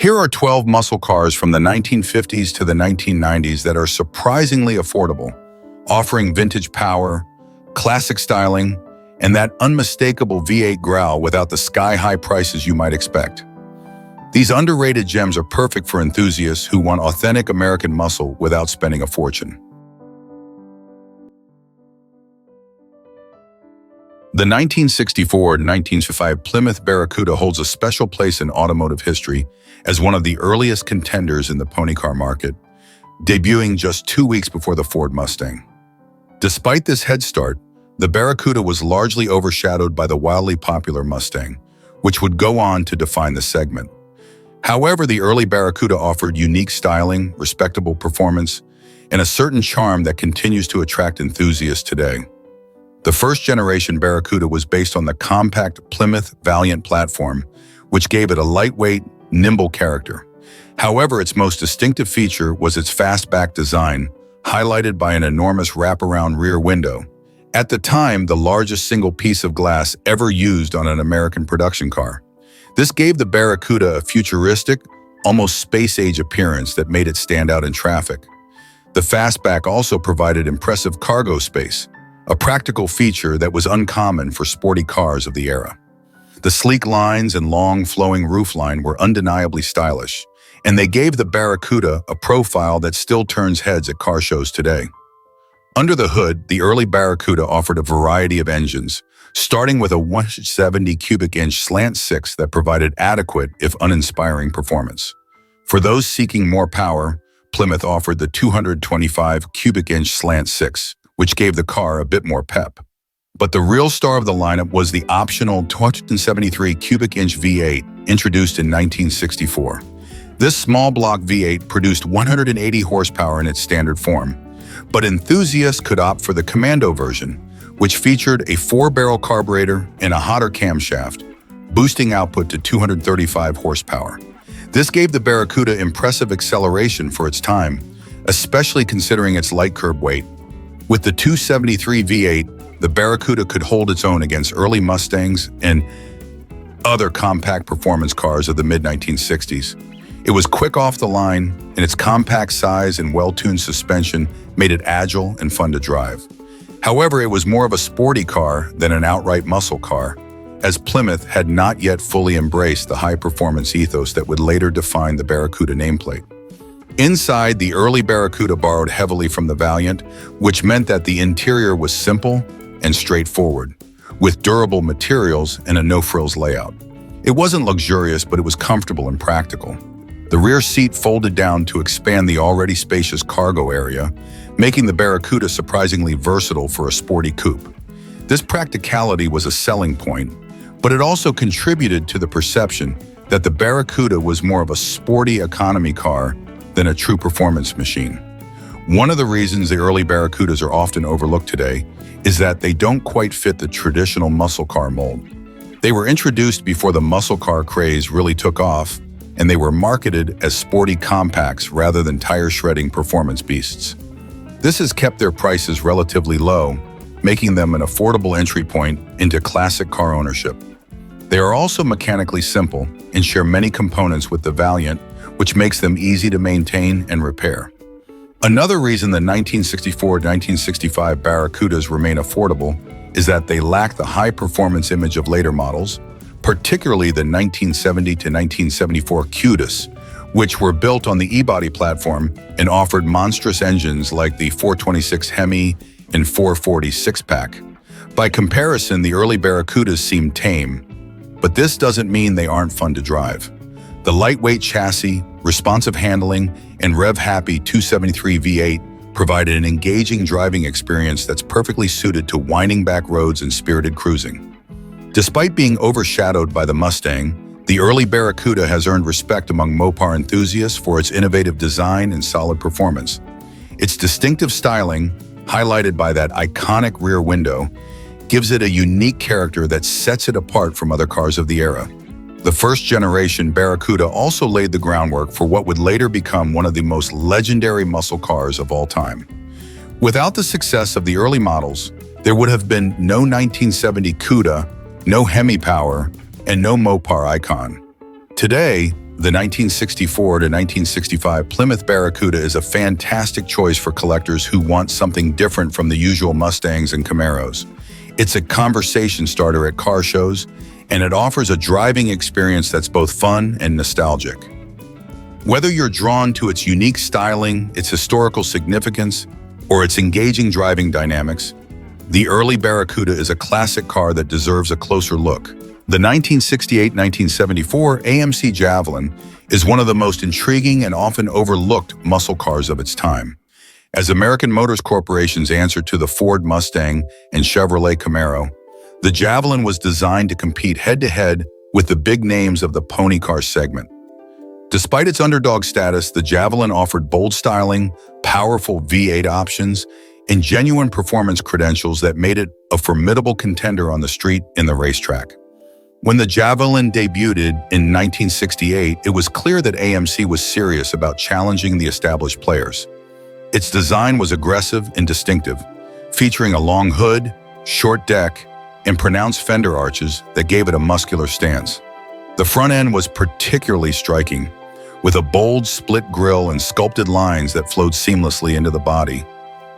Here are 12 muscle cars from the 1950s to the 1990s that are surprisingly affordable, offering vintage power, classic styling, and that unmistakable V8 growl without the sky-high prices you might expect. These underrated gems are perfect for enthusiasts who want authentic American muscle without spending a fortune. The 1964-1965 Plymouth Barracuda holds a special place in automotive history as one of the earliest contenders in the pony car market, debuting just 2 weeks before the Ford Mustang. Despite this head start, the Barracuda was largely overshadowed by the wildly popular Mustang, which would go on to define the segment. However, the early Barracuda offered unique styling, respectable performance, and a certain charm that continues to attract enthusiasts today. The first-generation Barracuda was based on the compact Plymouth Valiant platform, which gave it a lightweight, nimble character. However, its most distinctive feature was its fastback design, highlighted by an enormous wraparound rear window, at the time the largest single piece of glass ever used on an American production car. This gave the Barracuda a futuristic, almost space-age appearance that made it stand out in traffic. The fastback also provided impressive cargo space, a practical feature that was uncommon for sporty cars of the era. The sleek lines and long, flowing roofline were undeniably stylish, and they gave the Barracuda a profile that still turns heads at car shows today. Under the hood, the early Barracuda offered a variety of engines, starting with a 170 cubic inch slant six that provided adequate, if uninspiring, performance. For those seeking more power, Plymouth offered the 225 cubic inch slant six, which gave the car a bit more pep. But the real star of the lineup was the optional 273 cubic inch V8 introduced in 1964. This small block V8 produced 180 horsepower in its standard form, but enthusiasts could opt for the Commando version, which featured a 4-barrel carburetor and a hotter camshaft, boosting output to 235 horsepower. This gave the Barracuda impressive acceleration for its time, especially considering its light curb weight. With the 273 V8, the Barracuda could hold its own against early Mustangs and other compact performance cars of the mid-1960s. It was quick off the line, and its compact size and well-tuned suspension made it agile and fun to drive. However, it was more of a sporty car than an outright muscle car, as Plymouth had not yet fully embraced the high-performance ethos that would later define the Barracuda nameplate. Inside, the early Barracuda borrowed heavily from the Valiant, which meant that the interior was simple and straightforward, with durable materials and a no-frills layout. It wasn't luxurious, but it was comfortable and practical. The rear seat folded down to expand the already spacious cargo area, making the Barracuda surprisingly versatile for a sporty coupe. This practicality was a selling point, but it also contributed to the perception that the Barracuda was more of a sporty economy car than a true performance machine. One of the reasons the early Barracudas are often overlooked today is that they don't quite fit the traditional muscle car mold. They were introduced before the muscle car craze really took off, and they were marketed as sporty compacts rather than tire-shredding performance beasts. This has kept their prices relatively low, making them an affordable entry point into classic car ownership. They are also mechanically simple and share many components with the Valiant, which makes them easy to maintain and repair. Another reason the 1964-1965 Barracudas remain affordable is that they lack the high-performance image of later models, particularly the 1970 to 1974 Cudas, which were built on the E-body platform and offered monstrous engines like the 426 Hemi and 440 six-pack. By comparison, the early Barracudas seem tame, but this doesn't mean they aren't fun to drive. The lightweight chassis, responsive handling, and rev-happy 273 V8 provided an engaging driving experience that's perfectly suited to winding back roads and spirited cruising. Despite being overshadowed by the Mustang, the early Barracuda has earned respect among Mopar enthusiasts for its innovative design and solid performance. Its distinctive styling, highlighted by that iconic rear window, gives it a unique character that sets it apart from other cars of the era. The first-generation Barracuda also laid the groundwork for what would later become one of the most legendary muscle cars of all time. Without the success of the early models, there would have been no 1970 Cuda, no Hemi power, and no Mopar icon. Today, The 1964 to 1965 Plymouth Barracuda is a fantastic choice for collectors who want something different from the usual Mustangs and Camaros. It's a conversation starter at car shows, and it offers a driving experience that's both fun and nostalgic. Whether you're drawn to its unique styling, its historical significance, or its engaging driving dynamics, the early Barracuda is a classic car that deserves a closer look. The 1968-1974 AMC Javelin is one of the most intriguing and often overlooked muscle cars of its time. As American Motors Corporation's answer to the Ford Mustang and Chevrolet Camaro, the Javelin was designed to compete head-to-head with the big names of the pony car segment. Despite its underdog status, the Javelin offered bold styling, powerful V8 options, and genuine performance credentials that made it a formidable contender on the street and the racetrack. When the Javelin debuted in 1968, it was clear that AMC was serious about challenging the established players. Its design was aggressive and distinctive, featuring a long hood, short deck, and pronounced fender arches that gave it a muscular stance. The front end was particularly striking, with a bold split grille and sculpted lines that flowed seamlessly into the body.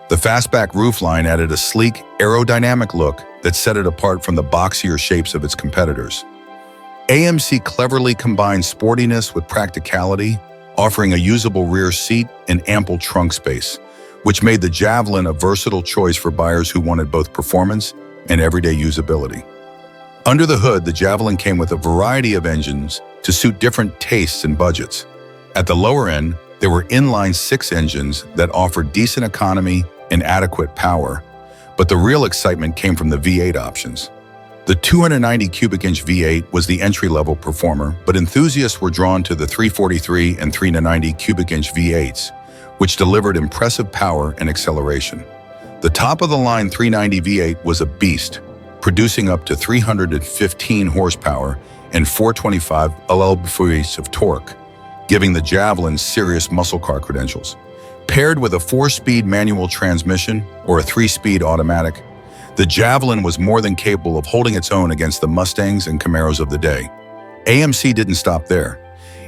The fastback roofline added a sleek, aerodynamic look that set it apart from the boxier shapes of its competitors. AMC cleverly combined sportiness with practicality, offering a usable rear seat and ample trunk space, which made the Javelin a versatile choice for buyers who wanted both performance and everyday usability. Under the hood, the Javelin came with a variety of engines to suit different tastes and budgets. At the lower end, there were inline-six engines that offered decent economy and adequate power, but the real excitement came from the V8 options. The 290 cubic inch V8 was the entry-level performer, but enthusiasts were drawn to the 343 and 390 cubic inch V8s, which delivered impressive power and acceleration. The top-of-the-line 390 V8 was a beast, producing up to 315 horsepower and 425 lb-ft of torque, giving the Javelin serious muscle car credentials. Paired with a 4-speed manual transmission or a 3-speed automatic, the Javelin was more than capable of holding its own against the Mustangs and Camaros of the day. AMC didn't stop there.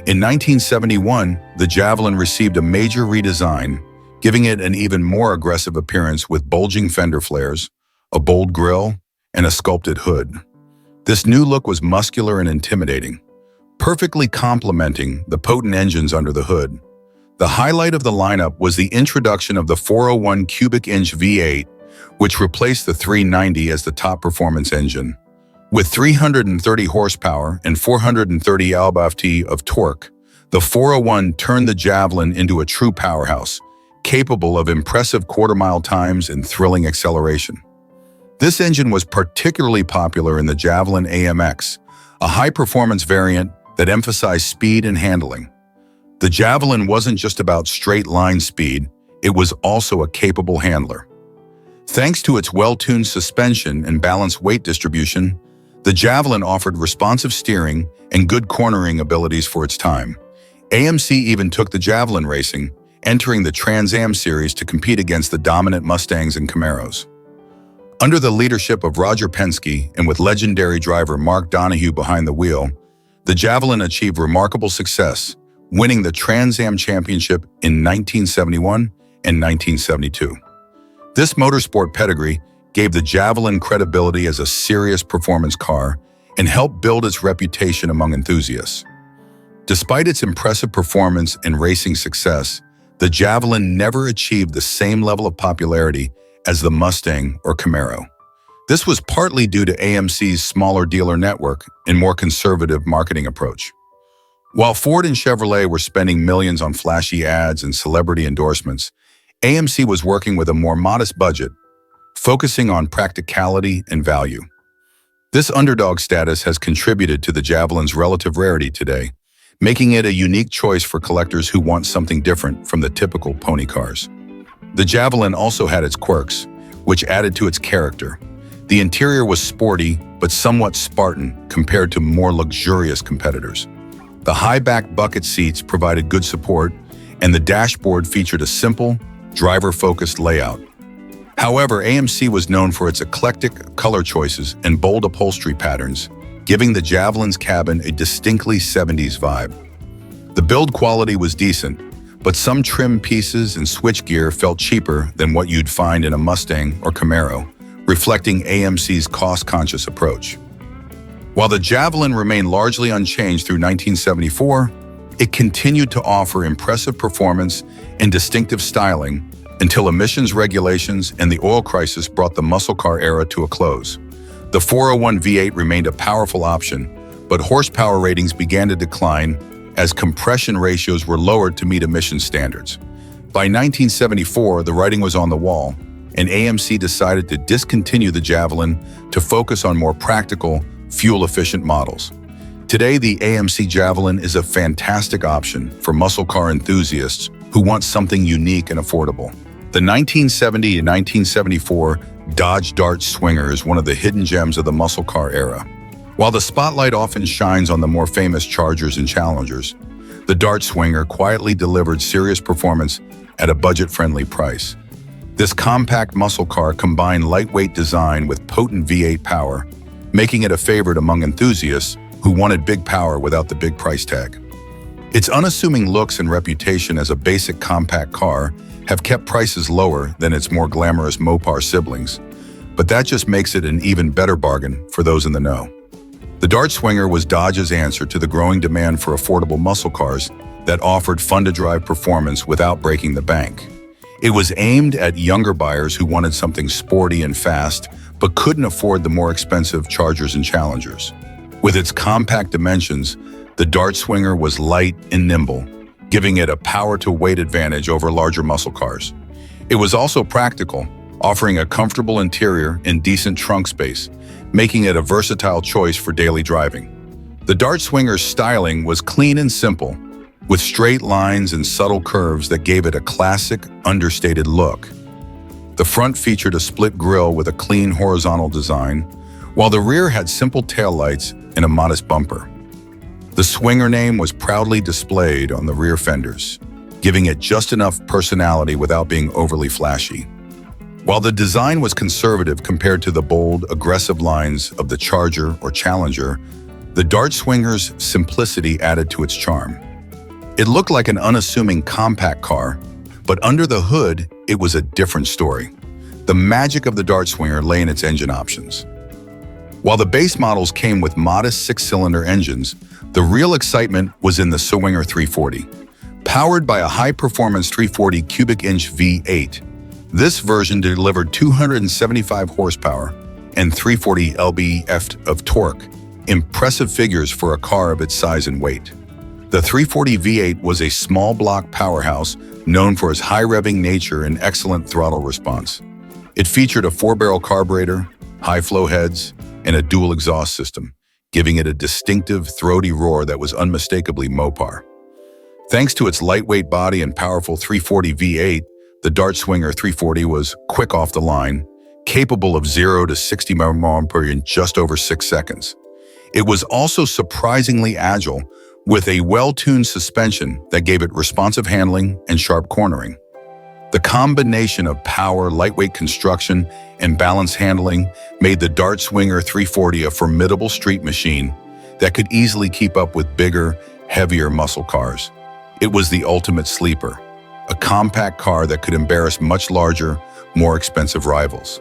In 1971, the Javelin received a major redesign, giving it an even more aggressive appearance with bulging fender flares, a bold grille, and a sculpted hood. This new look was muscular and intimidating, perfectly complementing the potent engines under the hood. The highlight of the lineup was the introduction of the 401 cubic inch V8, which replaced the 390 as the top performance engine. With 330 horsepower and 430 lb-ft of torque, the 401 turned the Javelin into a true powerhouse, capable of impressive quarter-mile times and thrilling acceleration. This engine was particularly popular in the Javelin AMX, a high-performance variant that emphasized speed and handling. The Javelin wasn't just about straight-line speed, it was also a capable handler. Thanks to its well-tuned suspension and balanced weight distribution, the Javelin offered responsive steering and good cornering abilities for its time. AMC even took the Javelin racing, entering the Trans Am series to compete against the dominant Mustangs and Camaros. Under the leadership of Roger Penske and with legendary driver Mark Donohue behind the wheel, the Javelin achieved remarkable success, winning the Trans Am Championship in 1971 and 1972. This motorsport pedigree gave the Javelin credibility as a serious performance car and helped build its reputation among enthusiasts. Despite its impressive performance and racing success, the Javelin never achieved the same level of popularity as the Mustang or Camaro. This was partly due to AMC's smaller dealer network and more conservative marketing approach. While Ford and Chevrolet were spending millions on flashy ads and celebrity endorsements, AMC was working with a more modest budget, focusing on practicality and value. This underdog status has contributed to the Javelin's relative rarity today, making it a unique choice for collectors who want something different from the typical pony cars. The Javelin also had its quirks, which added to its character. The interior was sporty, but somewhat Spartan compared to more luxurious competitors. The high-back bucket seats provided good support, and the dashboard featured a simple, driver-focused layout. However, AMC was known for its eclectic color choices and bold upholstery patterns, giving the Javelin's cabin a distinctly 70s vibe. The build quality was decent, but some trim pieces and switchgear felt cheaper than what you'd find in a Mustang or Camaro, reflecting AMC's cost-conscious approach. While the Javelin remained largely unchanged through 1974, it continued to offer impressive performance and distinctive styling until emissions regulations and the oil crisis brought the muscle car era to a close. The 401 V8 remained a powerful option, but horsepower ratings began to decline as compression ratios were lowered to meet emission standards. By 1974, the writing was on the wall, and AMC decided to discontinue the Javelin to focus on more practical, fuel-efficient models. Today, the AMC Javelin is a fantastic option for muscle car enthusiasts who want something unique and affordable. The 1970 to 1974 Dodge Dart Swinger is one of the hidden gems of the muscle car era. While the spotlight often shines on the more famous Chargers and Challengers, the Dart Swinger quietly delivered serious performance at a budget-friendly price. This compact muscle car combined lightweight design with potent V8 power, making it a favorite among enthusiasts who wanted big power without the big price tag. Its unassuming looks and reputation as a basic compact car have kept prices lower than its more glamorous Mopar siblings, but that just makes it an even better bargain for those in the know. The Dart Swinger was Dodge's answer to the growing demand for affordable muscle cars that offered fun-to-drive performance without breaking the bank. It was aimed at younger buyers who wanted something sporty and fast, but couldn't afford the more expensive Chargers and Challengers. With its compact dimensions, the Dart Swinger was light and nimble, giving it a power-to-weight advantage over larger muscle cars. It was also practical, offering a comfortable interior and decent trunk space, making it a versatile choice for daily driving. The Dart Swinger's styling was clean and simple, with straight lines and subtle curves that gave it a classic, understated look. The front featured a split grille with a clean horizontal design, while the rear had simple taillights and a modest bumper. The Swinger name was proudly displayed on the rear fenders, giving it just enough personality without being overly flashy. While the design was conservative compared to the bold, aggressive lines of the Charger or Challenger, the Dart Swinger's simplicity added to its charm. It looked like an unassuming compact car, but under the hood, it was a different story. The magic of the Dart Swinger lay in its engine options. While the base models came with modest six-cylinder engines, the real excitement was in the Swinger 340. Powered by a high-performance 340 cubic inch V8, this version delivered 275 horsepower and 340 lb-ft of torque, impressive figures for a car of its size and weight. The 340 V8 was a small block powerhouse known for its high-revving nature and excellent throttle response. It featured a 4-barrel carburetor, high-flow heads, and a dual exhaust system, giving it a distinctive, throaty roar that was unmistakably Mopar. Thanks to its lightweight body and powerful 340 V8, the Dart Swinger 340 was quick off the line, capable of 0 to 60 mph in just over 6 seconds. It was also surprisingly agile, with a well-tuned suspension that gave it responsive handling and sharp cornering. The combination of power, lightweight construction, and balanced handling made the Dart Swinger 340 a formidable street machine that could easily keep up with bigger, heavier muscle cars. It was the ultimate sleeper, a compact car that could embarrass much larger, more expensive rivals.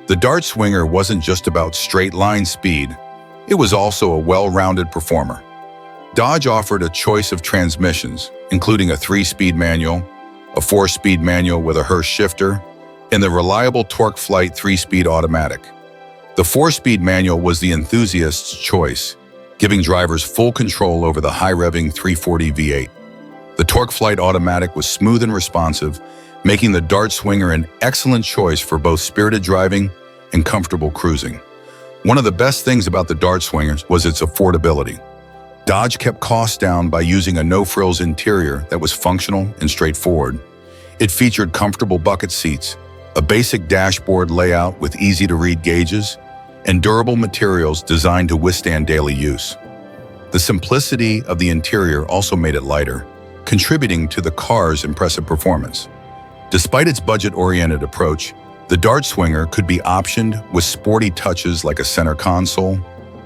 The Dart Swinger wasn't just about straight-line speed, it was also a well-rounded performer. Dodge offered a choice of transmissions, including a 3-speed manual, a 4-speed manual with a Hurst shifter, and the reliable TorqueFlite 3-speed automatic. The 4-speed manual was the enthusiast's choice, giving drivers full control over the high-revving 340 V8. The TorqueFlite automatic was smooth and responsive, making the Dart Swinger an excellent choice for both spirited driving and comfortable cruising. One of the best things about the Dart Swingers was its affordability. Dodge kept costs down by using a no-frills interior that was functional and straightforward. It featured comfortable bucket seats, a basic dashboard layout with easy-to-read gauges, and durable materials designed to withstand daily use. The simplicity of the interior also made it lighter, contributing to the car's impressive performance. Despite its budget-oriented approach, the Dart Swinger could be optioned with sporty touches like a center console,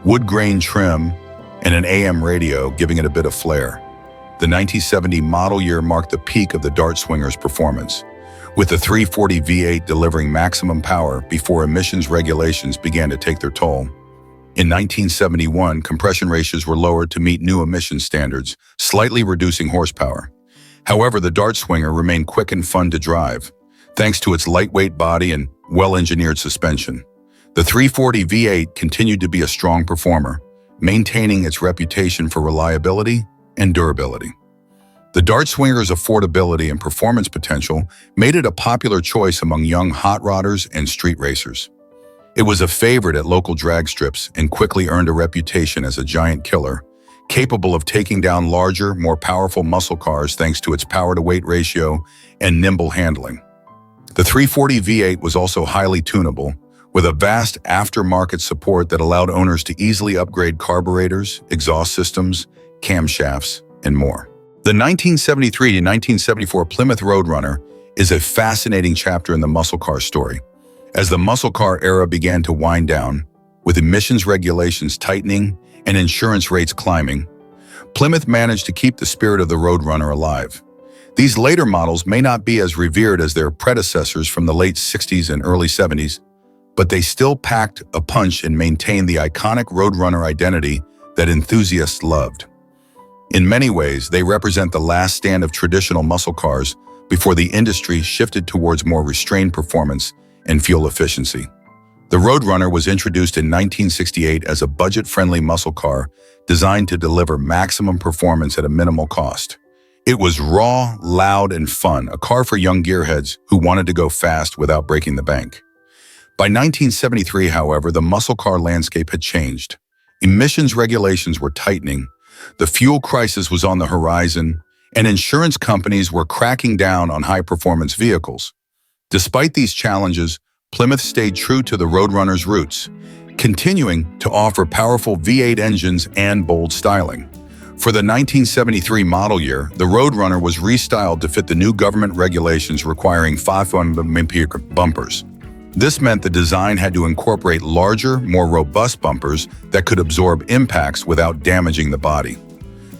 wood grain trim, and an AM radio, giving it a bit of flair. The 1970 model year marked the peak of the Dart Swinger's performance, with the 340 V8 delivering maximum power before emissions regulations began to take their toll. In 1971, compression ratios were lowered to meet new emission standards, slightly reducing horsepower. However, the Dart Swinger remained quick and fun to drive, thanks to its lightweight body and well-engineered suspension. The 340 V8 continued to be a strong performer, maintaining its reputation for reliability and durability. The Dart Swinger's affordability and performance potential made it a popular choice among young hot rodders and street racers. It was a favorite at local drag strips and quickly earned a reputation as a giant killer, capable of taking down larger, more powerful muscle cars thanks to its power-to-weight ratio and nimble handling. The 340 V8 was also highly tunable, with a vast aftermarket support that allowed owners to easily upgrade carburetors, exhaust systems, camshafts, and more. The 1973 to 1974 Plymouth Roadrunner is a fascinating chapter in the muscle car story. As the muscle car era began to wind down, with emissions regulations tightening and insurance rates climbing, Plymouth managed to keep the spirit of the Roadrunner alive. These later models may not be as revered as their predecessors from the late 60s and early 70s, but they still packed a punch and maintained the iconic Roadrunner identity that enthusiasts loved. In many ways, they represent the last stand of traditional muscle cars before the industry shifted towards more restrained performance and fuel efficiency. The Roadrunner was introduced in 1968 as a budget-friendly muscle car designed to deliver maximum performance at a minimal cost. It was raw, loud, and fun, a car for young gearheads who wanted to go fast without breaking the bank. By 1973, however, the muscle car landscape had changed. Emissions regulations were tightening, the fuel crisis was on the horizon, and insurance companies were cracking down on high-performance vehicles. Despite these challenges, Plymouth stayed true to the Roadrunner's roots, continuing to offer powerful V8 engines and bold styling. For the 1973 model year, the Roadrunner was restyled to fit the new government regulations requiring 5mm bumpers. This meant the design had to incorporate larger, more robust bumpers that could absorb impacts without damaging the body.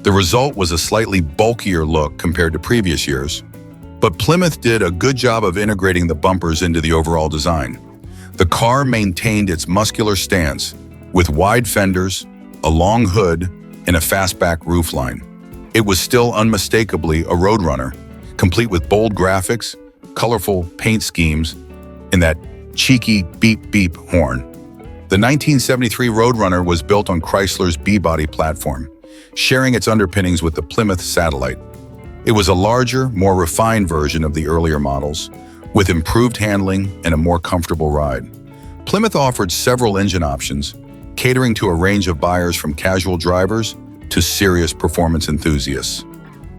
The result was a slightly bulkier look compared to previous years, but Plymouth did a good job of integrating the bumpers into the overall design. The car maintained its muscular stance, with wide fenders, a long hood, and a fastback roofline. It was still unmistakably a Roadrunner, complete with bold graphics, colorful paint schemes, and that cheeky beep-beep horn. The 1973 Roadrunner was built on Chrysler's B-body platform, sharing its underpinnings with the Plymouth Satellite. It was a larger, more refined version of the earlier models, with improved handling and a more comfortable ride. Plymouth offered several engine options, catering to a range of buyers from casual drivers to serious performance enthusiasts.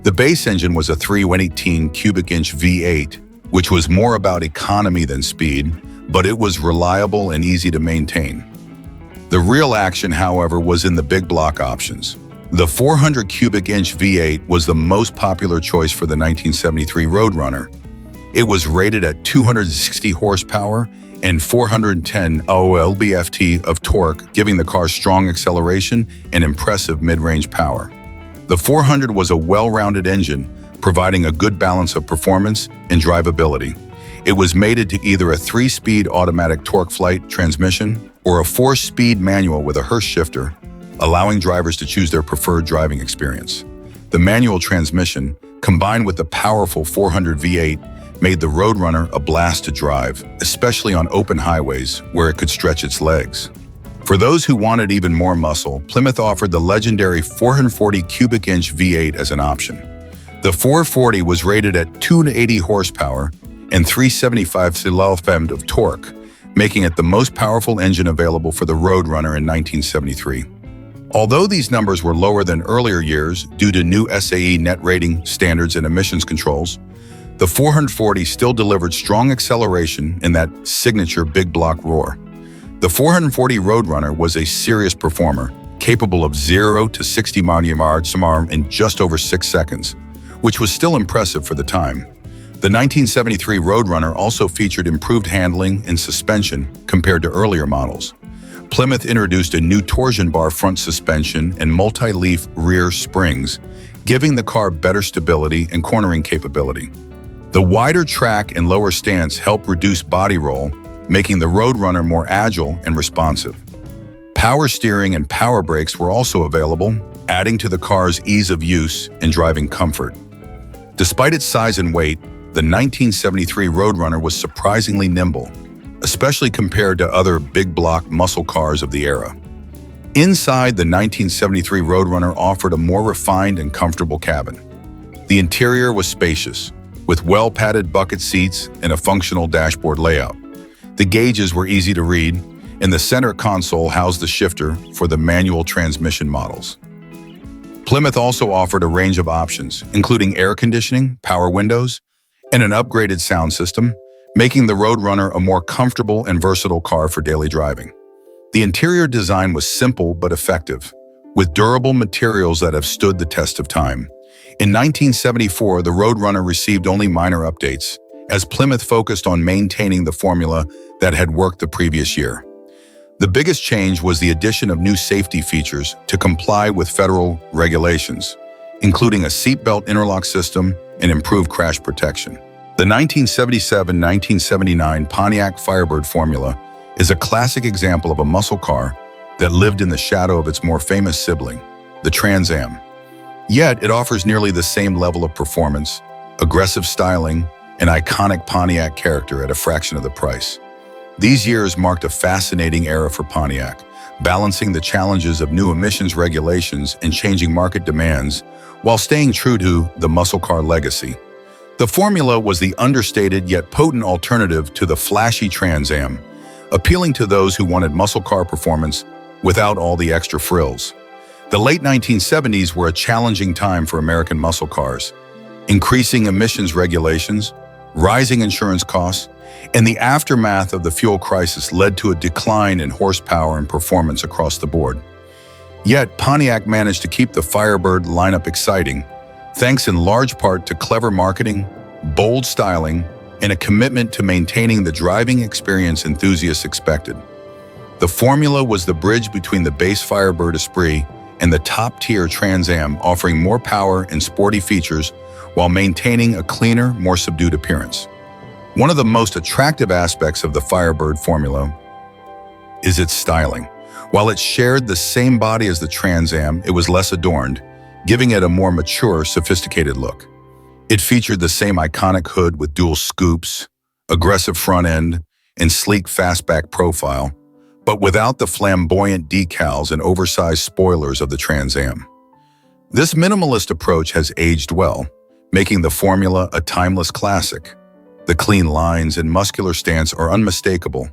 The base engine was a 318 cubic inch V8, which was more about economy than speed, but it was reliable and easy to maintain. The real action, however, was in the big block options. The 400 cubic inch V8 was the most popular choice for the 1973 Roadrunner. It was rated at 260 horsepower and 410 lb-ft of torque, giving the car strong acceleration and impressive mid-range power. The 400 was a well-rounded engine, providing a good balance of performance and drivability. It was mated to either a 3-speed automatic torque flight transmission or a 4-speed manual with a Hurst shifter, allowing drivers to choose their preferred driving experience. The manual transmission, combined with the powerful 400 V8, made the Roadrunner a blast to drive, especially on open highways where it could stretch its legs. For those who wanted even more muscle, Plymouth offered the legendary 440 cubic inch V8 as an option. The 440 was rated at 280 horsepower and 375 lb of torque, making it the most powerful engine available for the Roadrunner in 1973. Although these numbers were lower than earlier years due to new SAE net rating standards and emissions controls, the 440 still delivered strong acceleration in that signature big block roar. The 440 Roadrunner was a serious performer, capable of 0 to 60 miles an hour in just over 6 seconds, which was still impressive for the time. The 1973 Roadrunner also featured improved handling and suspension compared to earlier models. Plymouth introduced a new torsion bar front suspension and multi-leaf rear springs, giving the car better stability and cornering capability. The wider track and lower stance help reduce body roll, making the Roadrunner more agile and responsive. Power steering and power brakes were also available, adding to the car's ease of use and driving comfort. Despite its size and weight, the 1973 Roadrunner was surprisingly nimble, especially compared to other big-block muscle cars of the era. Inside, the 1973 Roadrunner offered a more refined and comfortable cabin. The interior was spacious, with well-padded bucket seats and a functional dashboard layout. The gauges were easy to read, and the center console housed the shifter for the manual transmission models. Plymouth also offered a range of options, including air conditioning, power windows, and an upgraded sound system, making the Roadrunner a more comfortable and versatile car for daily driving. The interior design was simple but effective, with durable materials that have stood the test of time. In 1974, the Roadrunner received only minor updates, as Plymouth focused on maintaining the formula that had worked the previous year. The biggest change was the addition of new safety features to comply with federal regulations, including a seatbelt interlock system and improved crash protection. The 1977-1979 Pontiac Firebird Formula is a classic example of a muscle car that lived in the shadow of its more famous sibling, the Trans Am. Yet, it offers nearly the same level of performance, aggressive styling, and iconic Pontiac character at a fraction of the price. These years marked a fascinating era for Pontiac, balancing the challenges of new emissions regulations and changing market demands while staying true to the muscle car legacy. The Formula was the understated yet potent alternative to the flashy Trans Am, appealing to those who wanted muscle car performance without all the extra frills. The late 1970s were a challenging time for American muscle cars. Increasing emissions regulations, rising insurance costs, and the aftermath of the fuel crisis led to a decline in horsepower and performance across the board. Yet, Pontiac managed to keep the Firebird lineup exciting, thanks in large part to clever marketing, bold styling, and a commitment to maintaining the driving experience enthusiasts expected. The Formula was the bridge between the base Firebird Esprit and the top-tier Trans Am, offering more power and sporty features while maintaining a cleaner, more subdued appearance. One of the most attractive aspects of the Firebird Formula is its styling. While it shared the same body as the Trans Am, it was less adorned, giving it a more mature, sophisticated look. It featured the same iconic hood with dual scoops, aggressive front end, and sleek fastback profile, but without the flamboyant decals and oversized spoilers of the Trans Am. This minimalist approach has aged well, making the Formula a timeless classic. The clean lines and muscular stance are unmistakable,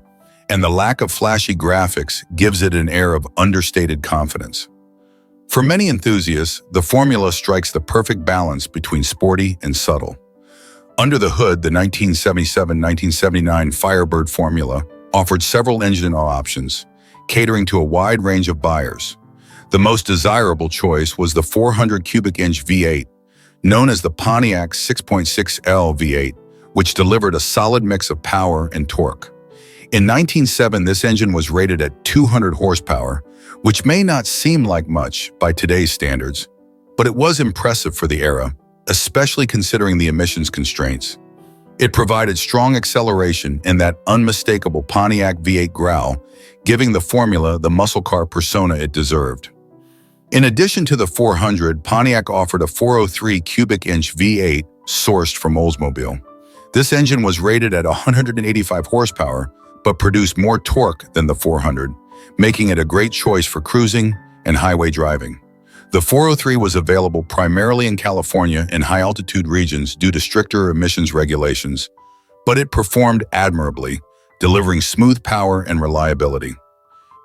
and the lack of flashy graphics gives it an air of understated confidence. For many enthusiasts, the Formula strikes the perfect balance between sporty and subtle. Under the hood, the 1977-1979 Firebird Formula offered several engine options, catering to a wide range of buyers. The most desirable choice was the 400 cubic inch V8, known as the Pontiac 6.6L V8, which delivered a solid mix of power and torque. In 1907, this engine was rated at 200 horsepower, which may not seem like much by today's standards, but it was impressive for the era, especially considering the emissions constraints. It provided strong acceleration and that unmistakable Pontiac V8 growl, giving the Formula the muscle car persona it deserved. In addition to the 400, Pontiac offered a 403 cubic inch V8 sourced from Oldsmobile. This engine was rated at 185 horsepower, but produced more torque than the 400, making it a great choice for cruising and highway driving. The 403 was available primarily in California and high-altitude regions due to stricter emissions regulations, but it performed admirably, delivering smooth power and reliability.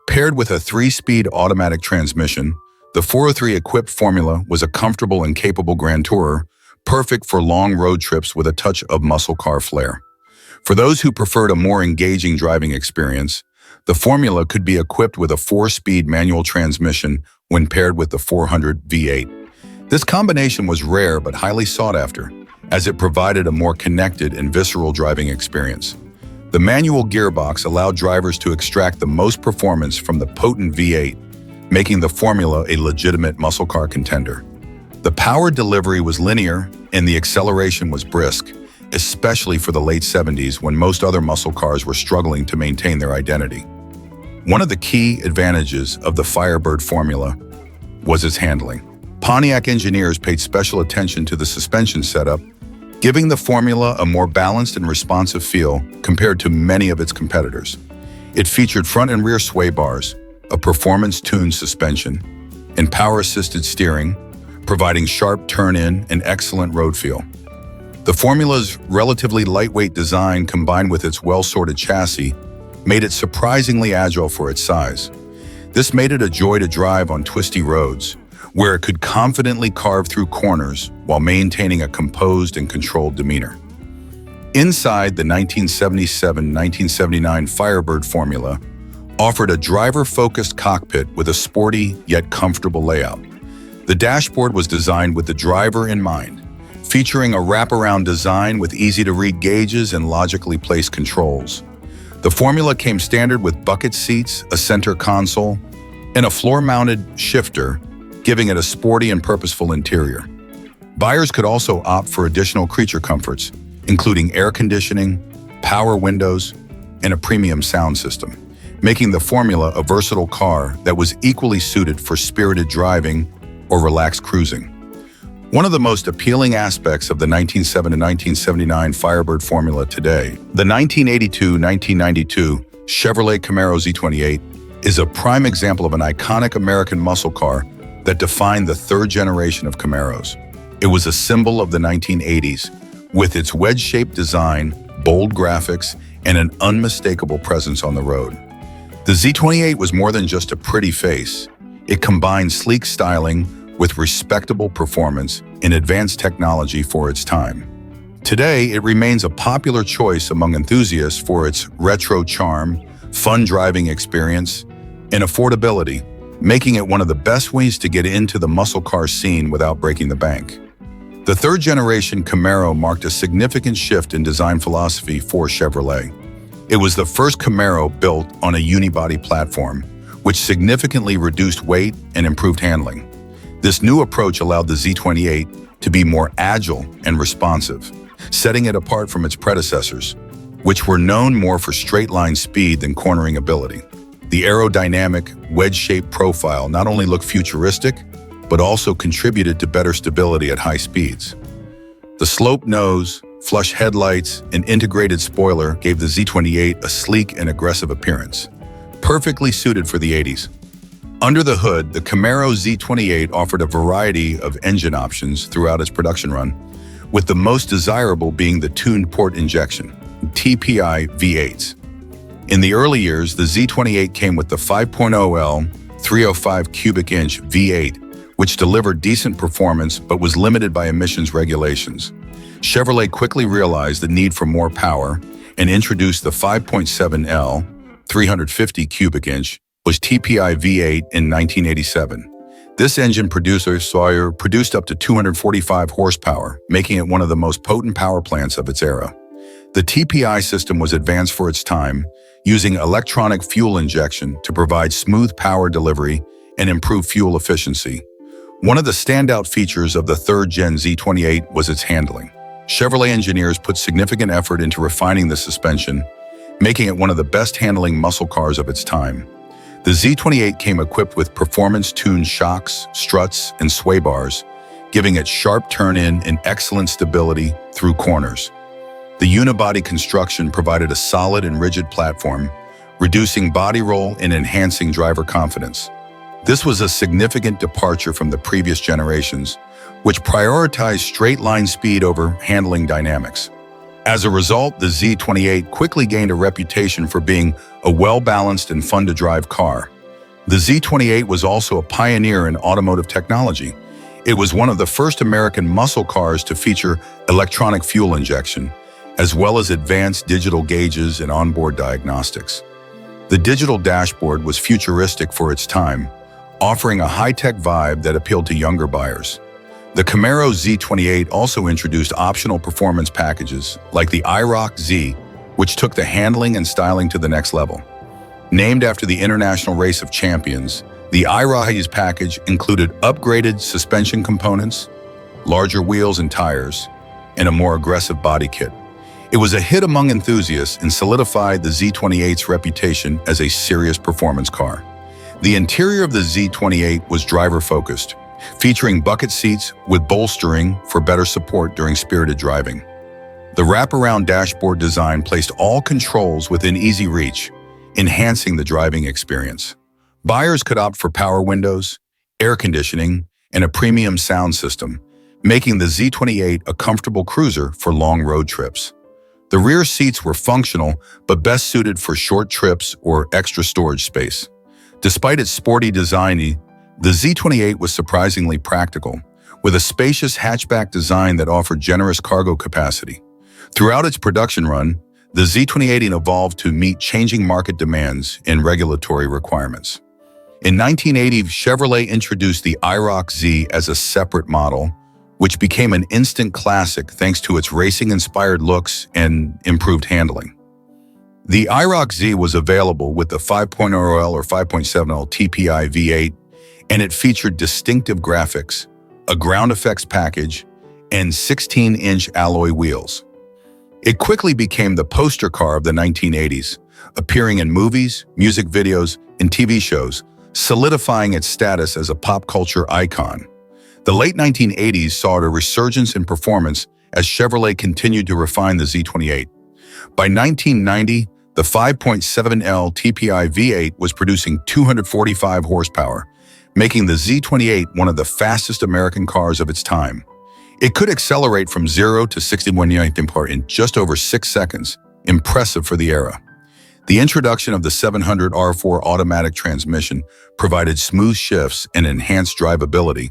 Paired with a 3-speed automatic transmission, the 403-equipped Formula was a comfortable and capable grand tourer, perfect for long road trips with a touch of muscle car flair. For those who preferred a more engaging driving experience, the Formula could be equipped with a 4-speed manual transmission when paired with the 400 V8. This combination was rare but highly sought after, as it provided a more connected and visceral driving experience. The manual gearbox allowed drivers to extract the most performance from the potent V8, making the Formula a legitimate muscle car contender. The power delivery was linear and the acceleration was brisk, especially for the late 70s when most other muscle cars were struggling to maintain their identity. One of the key advantages of the Firebird Formula was its handling. Pontiac engineers paid special attention to the suspension setup, giving the Formula a more balanced and responsive feel compared to many of its competitors. It featured front and rear sway bars, a performance-tuned suspension, and power-assisted steering, providing sharp turn-in and excellent road feel. The Formula's relatively lightweight design combined with its well-sorted chassis made it surprisingly agile for its size. This made it a joy to drive on twisty roads, where it could confidently carve through corners while maintaining a composed and controlled demeanor. Inside, the 1977-1979 Firebird Formula offered a driver-focused cockpit with a sporty yet comfortable layout. The dashboard was designed with the driver in mind, featuring a wraparound design with easy-to-read gauges and logically placed controls. The Formula came standard with bucket seats, a center console, and a floor-mounted shifter, giving it a sporty and purposeful interior. Buyers could also opt for additional creature comforts, including air conditioning, power windows, and a premium sound system, making the Formula a versatile car that was equally suited for spirited driving or relaxed cruising. One of the most appealing aspects of the 1977-1979 Firebird Formula today, the 1982-1992 Chevrolet Camaro Z28, is a prime example of an iconic American muscle car that defined the third generation of Camaros. It was a symbol of the 1980s, with its wedge-shaped design, bold graphics, and an unmistakable presence on the road. The Z28 was more than just a pretty face. It combined sleek styling with respectable performance and advanced technology for its time. Today, it remains a popular choice among enthusiasts for its retro charm, fun driving experience, and affordability, making it one of the best ways to get into the muscle car scene without breaking the bank. The third-generation Camaro marked a significant shift in design philosophy for Chevrolet. It was the first Camaro built on a unibody platform, which significantly reduced weight and improved handling. This new approach allowed the Z28 to be more agile and responsive, setting it apart from its predecessors, which were known more for straight-line speed than cornering ability. The aerodynamic, wedge-shaped profile not only looked futuristic, but also contributed to better stability at high speeds. The sloped nose, flush headlights, and integrated spoiler gave the Z28 a sleek and aggressive appearance, perfectly suited for the 80s. Under the hood, the Camaro Z28 offered a variety of engine options throughout its production run, with the most desirable being the tuned port injection, TPI V8s. In the early years, the Z28 came with the 5.0L 305 cubic inch V8, which delivered decent performance but was limited by emissions regulations. Chevrolet quickly realized the need for more power and introduced the 5.7L 350 cubic inch was TPI V8 in 1987. This engine produced up to 245 horsepower, making it one of the most potent power plants of its era. The TPI system was advanced for its time, using electronic fuel injection to provide smooth power delivery and improve fuel efficiency. One of the standout features of the third-gen Z28 was its handling. Chevrolet engineers put significant effort into refining the suspension, making it one of the best-handling muscle cars of its time. The Z28 came equipped with performance-tuned shocks, struts, and sway bars, giving it sharp turn-in and excellent stability through corners. The unibody construction provided a solid and rigid platform, reducing body roll and enhancing driver confidence. This was a significant departure from the previous generations, which prioritized straight-line speed over handling dynamics. As a result, the Z28 quickly gained a reputation for being a well-balanced and fun-to-drive car. The Z28 was also a pioneer in automotive technology. It was one of the first American muscle cars to feature electronic fuel injection, as well as advanced digital gauges and onboard diagnostics. The digital dashboard was futuristic for its time, offering a high-tech vibe that appealed to younger buyers. The Camaro Z28 also introduced optional performance packages like the IROC Z, which took the handling and styling to the next level. Named after the International Race of Champions, The IROC's package included upgraded suspension components, larger wheels and tires, and a more aggressive body kit. It was a hit among enthusiasts and solidified the Z28's reputation as a serious performance car. The interior of the Z28 was driver-focused, featuring bucket seats with bolstering for better support during spirited driving. The wraparound dashboard design placed all controls within easy reach, enhancing the driving experience. Buyers could opt for power windows, air conditioning, and a premium sound system, making the Z28 a comfortable cruiser for long road trips. The rear seats were functional, but best suited for short trips or extra storage space. Despite its sporty design, the Z28 was surprisingly practical, with a spacious hatchback design that offered generous cargo capacity. Throughout its production run, the Z28 evolved to meet changing market demands and regulatory requirements. In 1980, Chevrolet introduced the IROC Z as a separate model, which became an instant classic thanks to its racing-inspired looks and improved handling. The IROC Z was available with the 5.0L or 5.7L TPI V8, and it featured distinctive graphics, a ground effects package, and 16-inch alloy wheels. It quickly became the poster car of the 1980s, appearing in movies, music videos, and TV shows, solidifying its status as a pop culture icon. The late 1980s saw a resurgence in performance as Chevrolet continued to refine the Z28. By 1990, the 5.7L TPI V8 was producing 245 horsepower, making the Z28 one of the fastest American cars of its time. It could accelerate from 0 to 61 mph in just over 6 seconds, impressive for the era. The introduction of the 700 R4 automatic transmission provided smooth shifts and enhanced drivability,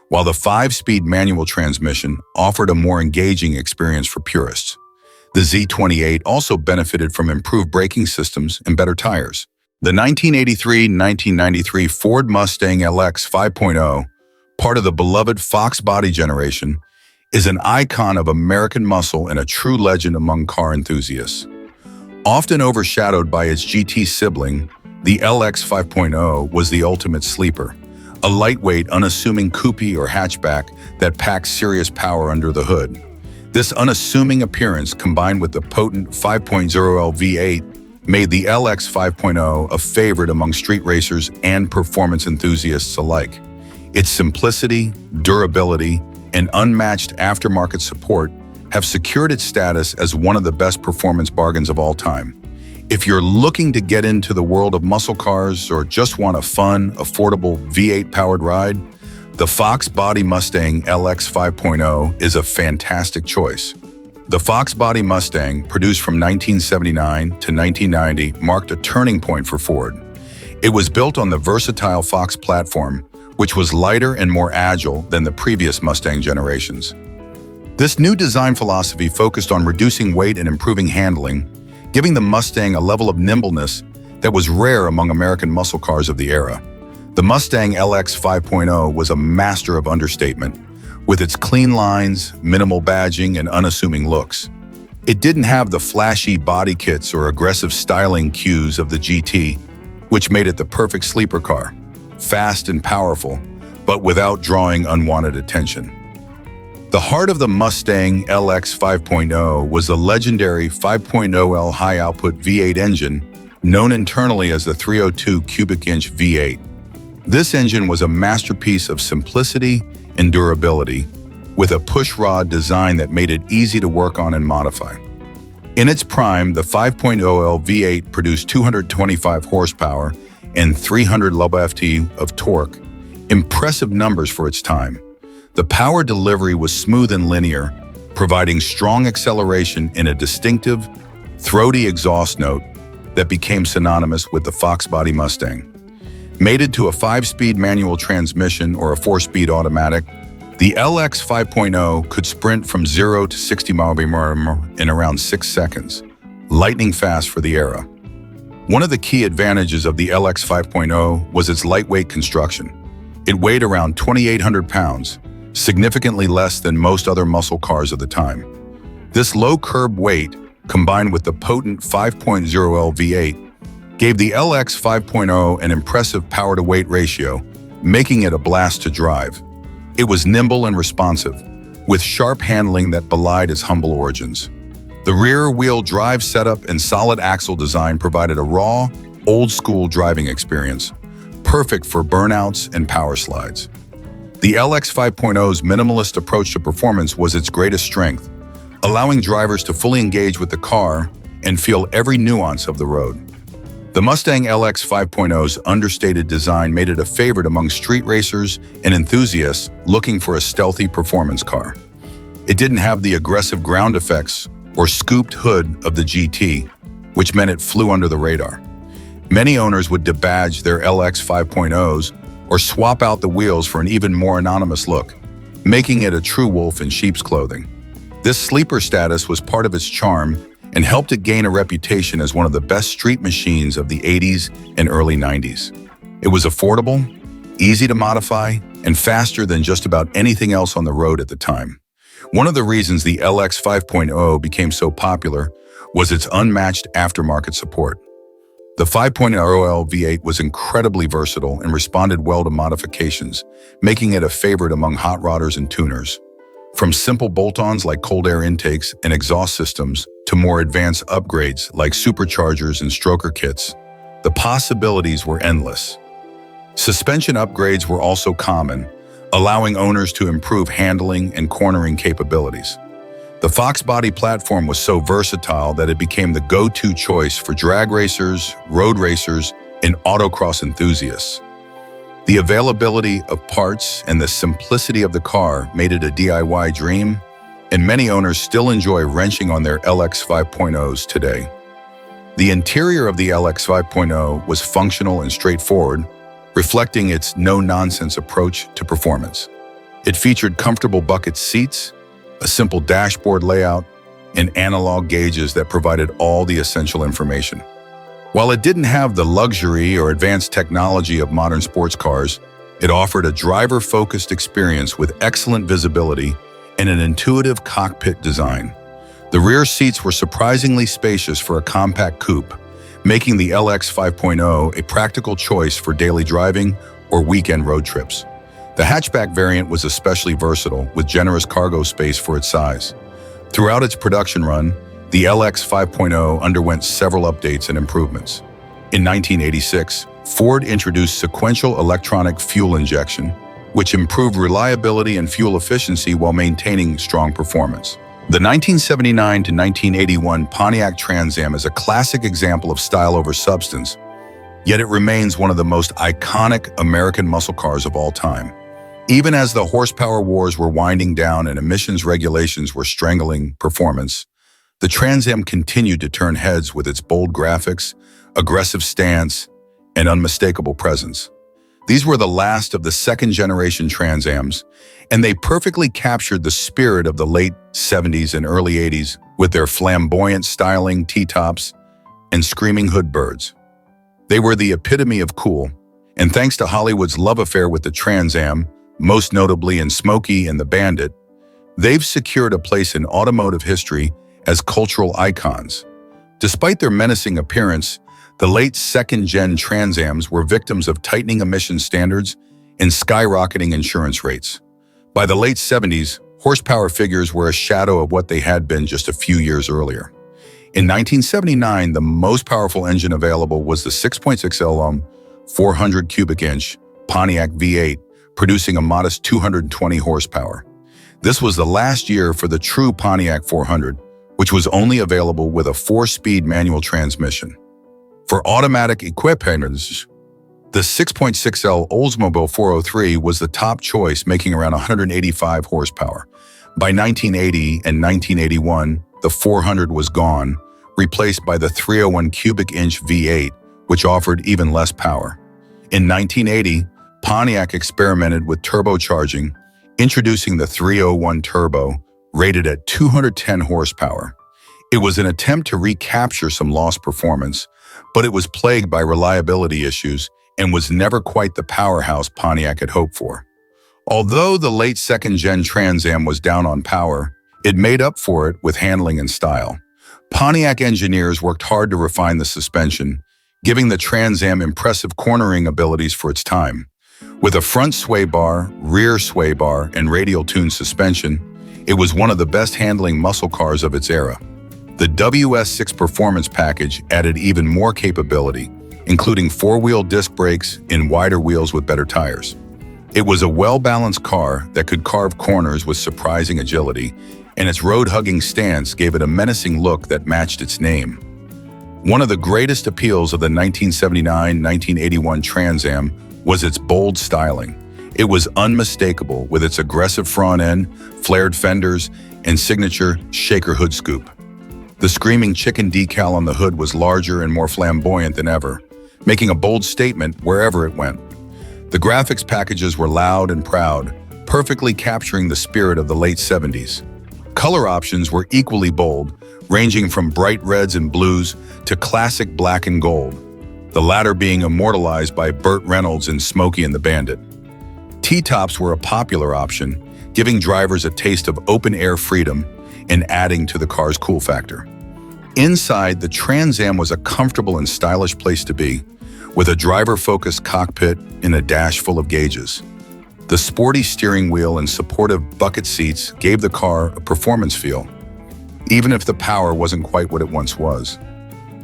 while the 5-speed manual transmission offered a more engaging experience for purists. The Z28 also benefited from improved braking systems and better tires. The 1983-1993 Ford Mustang LX 5.0, part of the beloved Fox body generation, is an icon of American muscle and a true legend among car enthusiasts. Often overshadowed by its GT sibling, the LX 5.0 was the ultimate sleeper, a lightweight, unassuming coupe or hatchback that packs serious power under the hood. This unassuming appearance, combined with the potent 5.0L V8, made the LX 5.0 a favorite among street racers and performance enthusiasts alike. Its simplicity, durability, and unmatched aftermarket support have secured its status as one of the best performance bargains of all time. If you're looking to get into the world of muscle cars or just want a fun, affordable V8-powered ride, the Fox Body Mustang LX 5.0 is a fantastic choice. The Fox Body Mustang, produced from 1979 to 1990, marked a turning point for Ford. It was built on the versatile Fox platform, which was lighter and more agile than the previous Mustang generations. This new design philosophy focused on reducing weight and improving handling, giving the Mustang a level of nimbleness that was rare among American muscle cars of the era. The Mustang LX 5.0 was a master of understatement, with its clean lines, minimal badging, and unassuming looks. It didn't have the flashy body kits or aggressive styling cues of the GT, which made it the perfect sleeper car, fast and powerful, but without drawing unwanted attention. The heart of the Mustang LX 5.0 was the legendary 5.0L high-output V8 engine, known internally as the 302 cubic inch V8. This engine was a masterpiece of simplicity and durability, with a pushrod design that made it easy to work on and modify. In its prime, the 5.0L V8 produced 225 horsepower and 300 lb-ft of torque, impressive numbers for its time. The power delivery was smooth and linear, providing strong acceleration and a distinctive, throaty exhaust note that became synonymous with the Fox Body Mustang. Mated to a 5-speed manual transmission or a 4-speed automatic, the LX 5.0 could sprint from 0 to 60 mph in around 6 seconds, lightning fast for the era. One of the key advantages of the LX 5.0 was its lightweight construction. It weighed around 2,800 pounds, significantly less than most other muscle cars of the time. This low curb weight, combined with the potent 5.0L V8, gave the LX 5.0 an impressive power-to-weight ratio, making it a blast to drive. It was nimble and responsive, with sharp handling that belied its humble origins. The rear-wheel drive setup and solid axle design provided a raw, old-school driving experience, perfect for burnouts and power slides. The LX 5.0's minimalist approach to performance was its greatest strength, allowing drivers to fully engage with the car and feel every nuance of the road. The Mustang LX 5.0's understated design made it a favorite among street racers and enthusiasts looking for a stealthy performance car. It didn't have the aggressive ground effects or scooped hood of the GT, which meant it flew under the radar. Many owners would debadge their LX 5.0s or swap out the wheels for an even more anonymous look, making it a true wolf in sheep's clothing. This sleeper status was part of its charm and helped it gain a reputation as one of the best street machines of the 80s and early 90s. It was affordable, easy to modify, and faster than just about anything else on the road at the time. One of the reasons the LX 5.0 became so popular was its unmatched aftermarket support. The 5.0L V8 was incredibly versatile and responded well to modifications, making it a favorite among hot rodders and tuners. From simple bolt-ons like cold air intakes and exhaust systems to more advanced upgrades like superchargers and stroker kits, the possibilities were endless. Suspension upgrades were also common, allowing owners to improve handling and cornering capabilities. The Fox body platform was so versatile that it became the go-to choice for drag racers, road racers, and autocross enthusiasts. The availability of parts and the simplicity of the car made it a DIY dream, and many owners still enjoy wrenching on their LX 5.0s today. The interior of the LX 5.0 was functional and straightforward, reflecting its no-nonsense approach to performance. It featured comfortable bucket seats, a simple dashboard layout, and analog gauges that provided all the essential information. While it didn't have the luxury or advanced technology of modern sports cars, it offered a driver-focused experience with excellent visibility and an intuitive cockpit design. The rear seats were surprisingly spacious for a compact coupe, making the LX 5.0 a practical choice for daily driving or weekend road trips. The hatchback variant was especially versatile, with generous cargo space for its size. Throughout its production run, the LX 5.0 underwent several updates and improvements. In 1986, Ford introduced sequential electronic fuel injection, which improved reliability and fuel efficiency while maintaining strong performance. The 1979 to 1981 Pontiac Trans Am is a classic example of style over substance, yet it remains one of the most iconic American muscle cars of all time. Even as the horsepower wars were winding down and emissions regulations were strangling performance, the Trans Am continued to turn heads with its bold graphics, aggressive stance, and unmistakable presence. These were the last of the second-generation Trans Ams, and they perfectly captured the spirit of the late 70s and early 80s with their flamboyant styling, T-tops, and screaming hood birds. They were the epitome of cool, and thanks to Hollywood's love affair with the Trans Am, most notably in Smokey and the Bandit, they've secured a place in automotive history as cultural icons. Despite their menacing appearance, the late second-gen Trans Ams were victims of tightening emission standards and skyrocketing insurance rates. By the late 70s, horsepower figures were a shadow of what they had been just a few years earlier. In 1979, the most powerful engine available was the 6.6L 400 cubic inch Pontiac V8, producing a modest 220 horsepower. This was the last year for the true Pontiac 400, which was only available with a 4-speed manual transmission. For automatic equipment, the 6.6L Oldsmobile 403 was the top choice, making around 185 horsepower. By 1980 and 1981, the 400 was gone, replaced by the 301 cubic inch V8, which offered even less power. In 1980, Pontiac experimented with turbocharging, introducing the 301 Turbo, rated at 210 horsepower. It was an attempt to recapture some lost performance, but it was plagued by reliability issues and was never quite the powerhouse Pontiac had hoped for. Although the late second-gen Trans Am was down on power, it made up for it with handling and style. Pontiac engineers worked hard to refine the suspension, giving the Trans Am impressive cornering abilities for its time. With a front sway bar, rear sway bar, and radial tuned suspension, it was one of the best handling muscle cars of its era. The WS6 Performance package added even more capability, including four-wheel disc brakes and wider wheels with better tires. It was a well-balanced car that could carve corners with surprising agility, and its road-hugging stance gave it a menacing look that matched its name. One of the greatest appeals of the 1979-1981 Trans Am was its bold styling. It was unmistakable with its aggressive front end, flared fenders, and signature shaker hood scoop. The screaming chicken decal on the hood was larger and more flamboyant than ever, making a bold statement wherever it went. The graphics packages were loud and proud, perfectly capturing the spirit of the late 70s. Color options were equally bold, ranging from bright reds and blues to classic black and gold, the latter being immortalized by Burt Reynolds in Smokey and the Bandit. T-tops were a popular option, giving drivers a taste of open-air freedom and adding to the car's cool factor. Inside, the Trans Am was a comfortable and stylish place to be, with a driver-focused cockpit and a dash full of gauges. The sporty steering wheel and supportive bucket seats gave the car a performance feel, even if the power wasn't quite what it once was.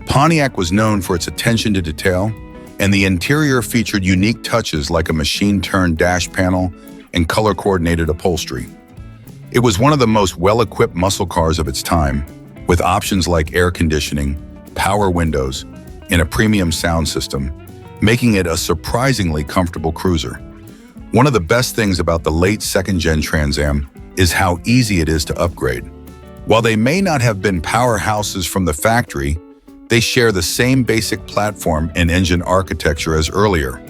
Pontiac was known for its attention to detail, and the interior featured unique touches like a machine-turned dash panel and color-coordinated upholstery. It was one of the most well-equipped muscle cars of its time, with options like air conditioning, power windows, and a premium sound system, making it a surprisingly comfortable cruiser. One of the best things about the late second-gen Trans Am is how easy it is to upgrade. While they may not have been powerhouses from the factory, they share the same basic platform and engine architecture as earlier,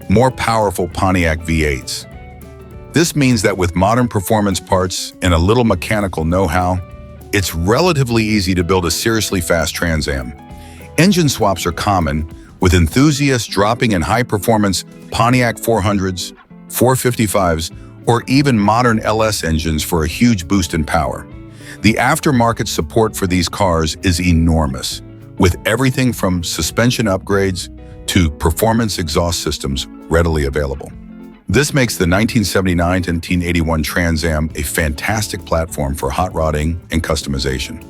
more powerful Pontiac V8s. This means that with modern performance parts and a little mechanical know-how, it's relatively easy to build a seriously fast Trans Am. Engine swaps are common, with enthusiasts dropping in high-performance Pontiac 400s, 455s, or even modern LS engines for a huge boost in power. The aftermarket support for these cars is enormous, with everything from suspension upgrades to performance exhaust systems readily available. This makes the 1979-1981 Trans Am a fantastic platform for hot rodding and customization.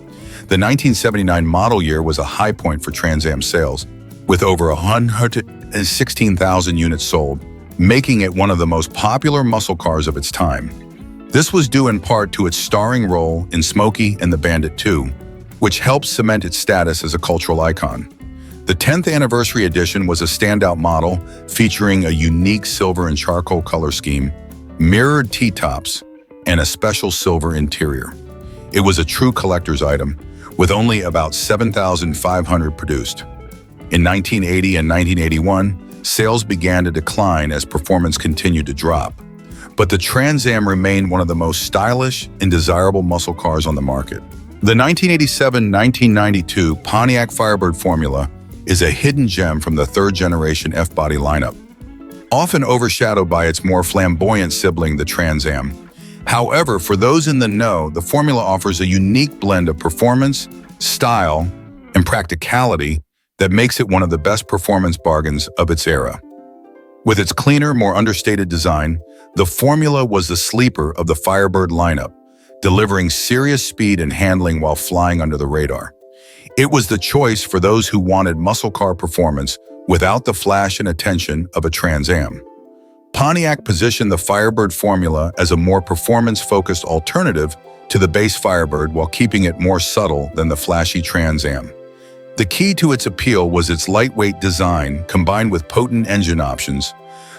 The 1979 model year was a high point for Trans Am sales, with over 116,000 units sold, making it one of the most popular muscle cars of its time. This was due in part to its starring role in Smokey and the Bandit 2, which helped cement its status as a cultural icon. The 10th anniversary edition was a standout model featuring a unique silver and charcoal color scheme, mirrored T-tops, and a special silver interior. It was a true collector's item, with only about 7,500 produced. In 1980 and 1981, sales began to decline as performance continued to drop. But the Trans Am remained one of the most stylish and desirable muscle cars on the market. The 1987-1992 Pontiac Firebird Formula is a hidden gem from the third-generation F-body lineup, often overshadowed by its more flamboyant sibling, the Trans Am. However, for those in the know, the Formula offers a unique blend of performance, style, and practicality that makes it one of the best performance bargains of its era. With its cleaner, more understated design, the Formula was the sleeper of the Firebird lineup, delivering serious speed and handling while flying under the radar. It was the choice for those who wanted muscle car performance without the flash and attention of a Trans Am. Pontiac positioned the Firebird Formula as a more performance-focused alternative to the base Firebird while keeping it more subtle than the flashy Trans Am. The key to its appeal was its lightweight design combined with potent engine options,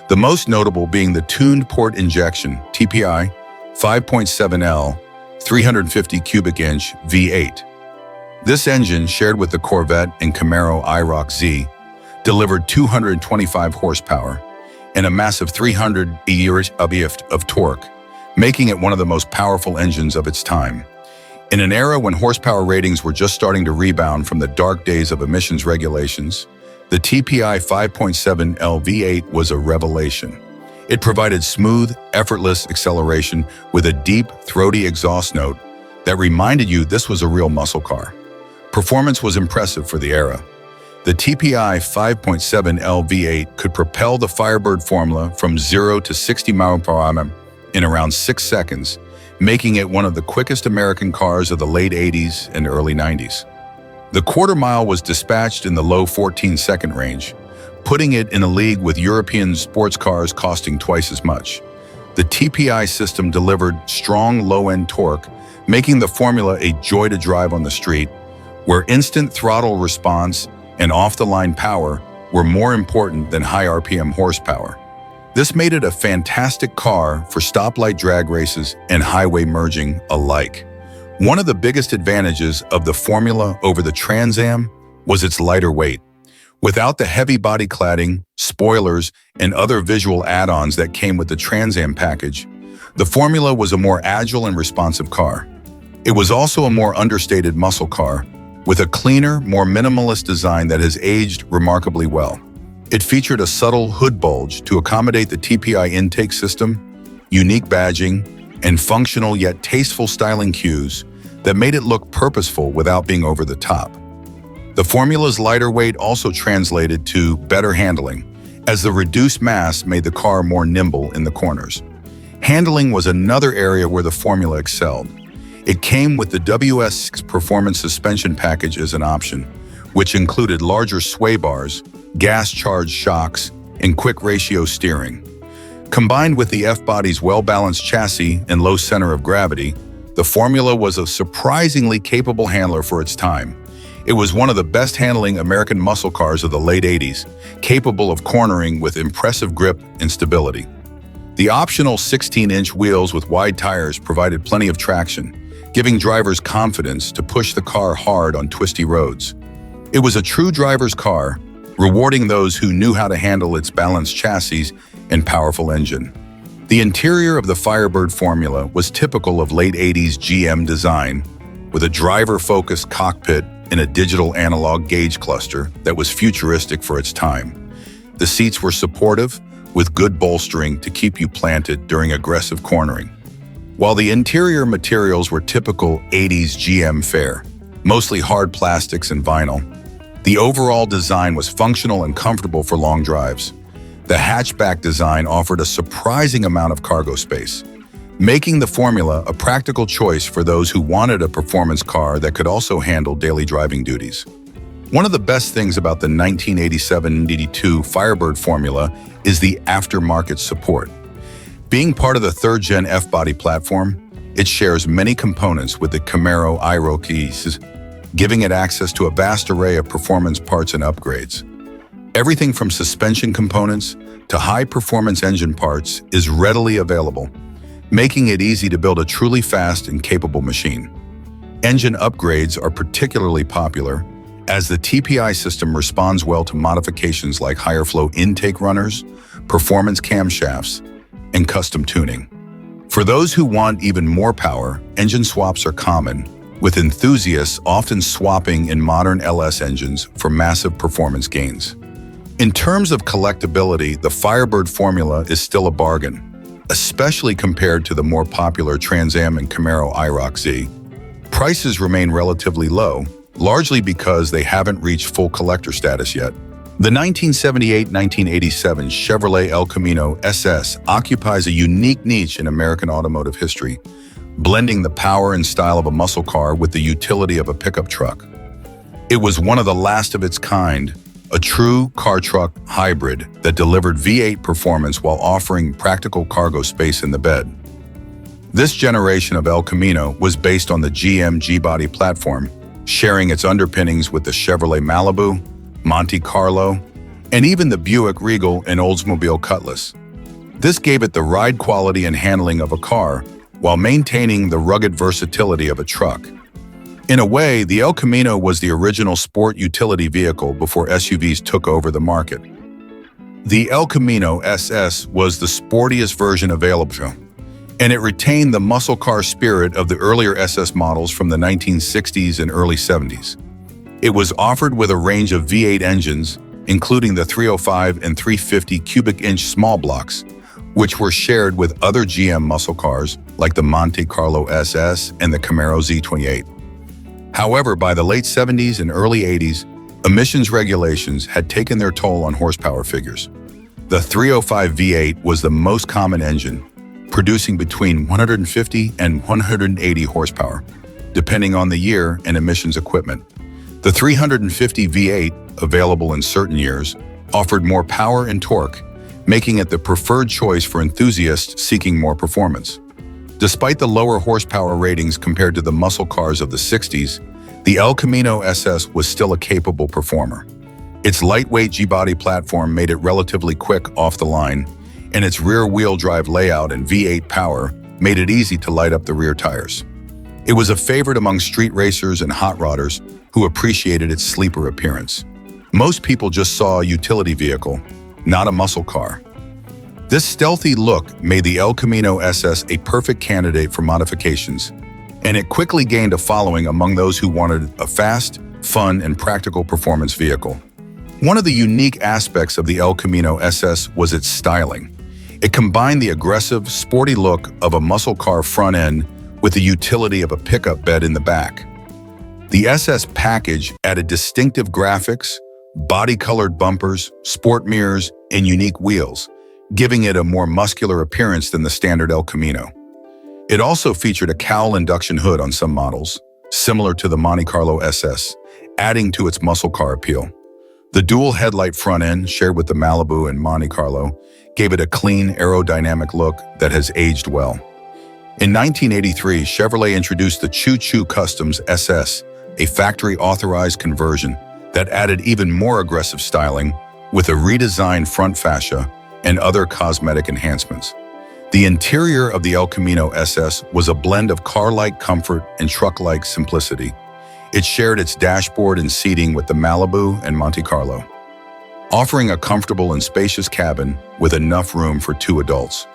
the most notable being the tuned port injection TPI 5.7L 350 cubic inch V8. This engine, shared with the Corvette and Camaro IROC Z, delivered 225 horsepower and a massive 300 lb of torque, making it one of the most powerful engines of its time. In an era when horsepower ratings were just starting to rebound from the dark days of emissions regulations, the TPI 5.7L V8 was a revelation. It provided smooth, effortless acceleration with a deep, throaty exhaust note that reminded you this was a real muscle car. Performance was impressive for the era. The TPI 5.7L V8 could propel the Firebird Formula from 0 to 60 mph in around 6 seconds, making it one of the quickest American cars of the late 80s and early 90s. The quarter mile was dispatched in the low 14-second range, putting it in a league with European sports cars costing twice as much. The TPI system delivered strong low-end torque, making the Formula a joy to drive on the street, where instant throttle response and off-the-line power were more important than high RPM horsepower. This made it a fantastic car for stoplight drag races and highway merging alike. One of the biggest advantages of the Formula over the Trans Am was its lighter weight. Without the heavy body cladding, spoilers, and other visual add-ons that came with the Trans Am package, the Formula was a more agile and responsive car. It was also a more understated muscle car, with a cleaner, more minimalist design that has aged remarkably well. It featured a subtle hood bulge to accommodate the TPI intake system, unique badging, and functional yet tasteful styling cues that made it look purposeful without being over the top. The Formula's lighter weight also translated to better handling, as the reduced mass made the car more nimble in the corners. Handling was another area where the Formula excelled. It came with the WS6 Performance Suspension Package as an option, which included larger sway bars, gas-charged shocks, and quick ratio steering. Combined with the F-Body's well-balanced chassis and low center of gravity, the Formula was a surprisingly capable handler for its time. It was one of the best handling American muscle cars of the late 80s, capable of cornering with impressive grip and stability. The optional 16-inch wheels with wide tires provided plenty of traction, giving drivers confidence to push the car hard on twisty roads. It was a true driver's car, rewarding those who knew how to handle its balanced chassis and powerful engine. The interior of the Firebird Formula was typical of late 80s GM design, with a driver-focused cockpit and a digital analog gauge cluster that was futuristic for its time. The seats were supportive, with good bolstering to keep you planted during aggressive cornering. While the interior materials were typical 80s GM fare, mostly hard plastics and vinyl, the overall design was functional and comfortable for long drives. The hatchback design offered a surprising amount of cargo space, making the Formula a practical choice for those who wanted a performance car that could also handle daily driving duties. One of the best things about the 1987-82 Firebird Formula is the aftermarket support. Being part of the third-gen F-Body platform, it shares many components with the Camaro iRockies, giving it access to a vast array of performance parts and upgrades. Everything from suspension components to high-performance engine parts is readily available, making it easy to build a truly fast and capable machine. Engine upgrades are particularly popular, as the TPI system responds well to modifications like higher flow intake runners, performance camshafts, and custom tuning. For those who want even more power, engine swaps are common, with enthusiasts often swapping in modern LS engines for massive performance gains. In terms of collectability, the Firebird Formula is still a bargain, especially compared to the more popular Trans Am and Camaro iRock-Z. Prices remain relatively low, largely because they haven't reached full collector status yet. The 1978-1987 Chevrolet El Camino SS occupies a unique niche in American automotive history, blending the power and style of a muscle car with the utility of a pickup truck. It was one of the last of its kind, a true car-truck hybrid that delivered V8 performance while offering practical cargo space in the bed. This generation of El Camino was based on the GM G-Body platform, sharing its underpinnings with the Chevrolet Malibu, Monte Carlo, and even the Buick Regal and Oldsmobile Cutlass. This gave it the ride quality and handling of a car while maintaining the rugged versatility of a truck. In a way, the El Camino was the original sport utility vehicle before SUVs took over the market. The El Camino SS was the sportiest version available, and it retained the muscle car spirit of the earlier SS models from the 1960s and early 70s. It was offered with a range of V8 engines, including the 305 and 350 cubic inch small blocks, which were shared with other GM muscle cars like the Monte Carlo SS and the Camaro Z28. However, by the late 70s and early 80s, Emissions regulations had taken their toll on horsepower figures. The 305 V8 was the most common engine, producing between 150 and 180 horsepower, depending on the year and emissions equipment. The 350 V8, available in certain years, offered more power and torque, making it the preferred choice for enthusiasts seeking more performance. Despite the lower horsepower ratings compared to the muscle cars of the 60s, the El Camino SS was still a capable performer. Its lightweight G-body platform made it relatively quick off the line, and its rear-wheel drive layout and V8 power made it easy to light up the rear tires. It was a favorite among street racers and hot rodders who appreciated its sleeper appearance. Most people just saw a utility vehicle, not a muscle car. This stealthy look made the El Camino SS a perfect candidate for modifications, and it quickly gained a following among those who wanted a fast, fun, and practical performance vehicle. One of the unique aspects of the El Camino SS was its styling. It combined the aggressive, sporty look of a muscle car front end with the utility of a pickup bed in the back. The SS package added distinctive graphics, body-colored bumpers, sport mirrors, and unique wheels, giving it a more muscular appearance than the standard El Camino. It also featured a cowl induction hood on some models, similar to the Monte Carlo SS, adding to its muscle car appeal. The dual headlight front end, shared with the Malibu and Monte Carlo, gave it a clean, aerodynamic look that has aged well. In 1983, Chevrolet introduced the Choo Choo Customs SS, a factory-authorized conversion that added even more aggressive styling with a redesigned front fascia and other cosmetic enhancements. The interior of the El Camino SS was a blend of car-like comfort and truck-like simplicity. It shared its dashboard and seating with the Malibu and Monte Carlo, offering a comfortable and spacious cabin with enough room for 2 adults.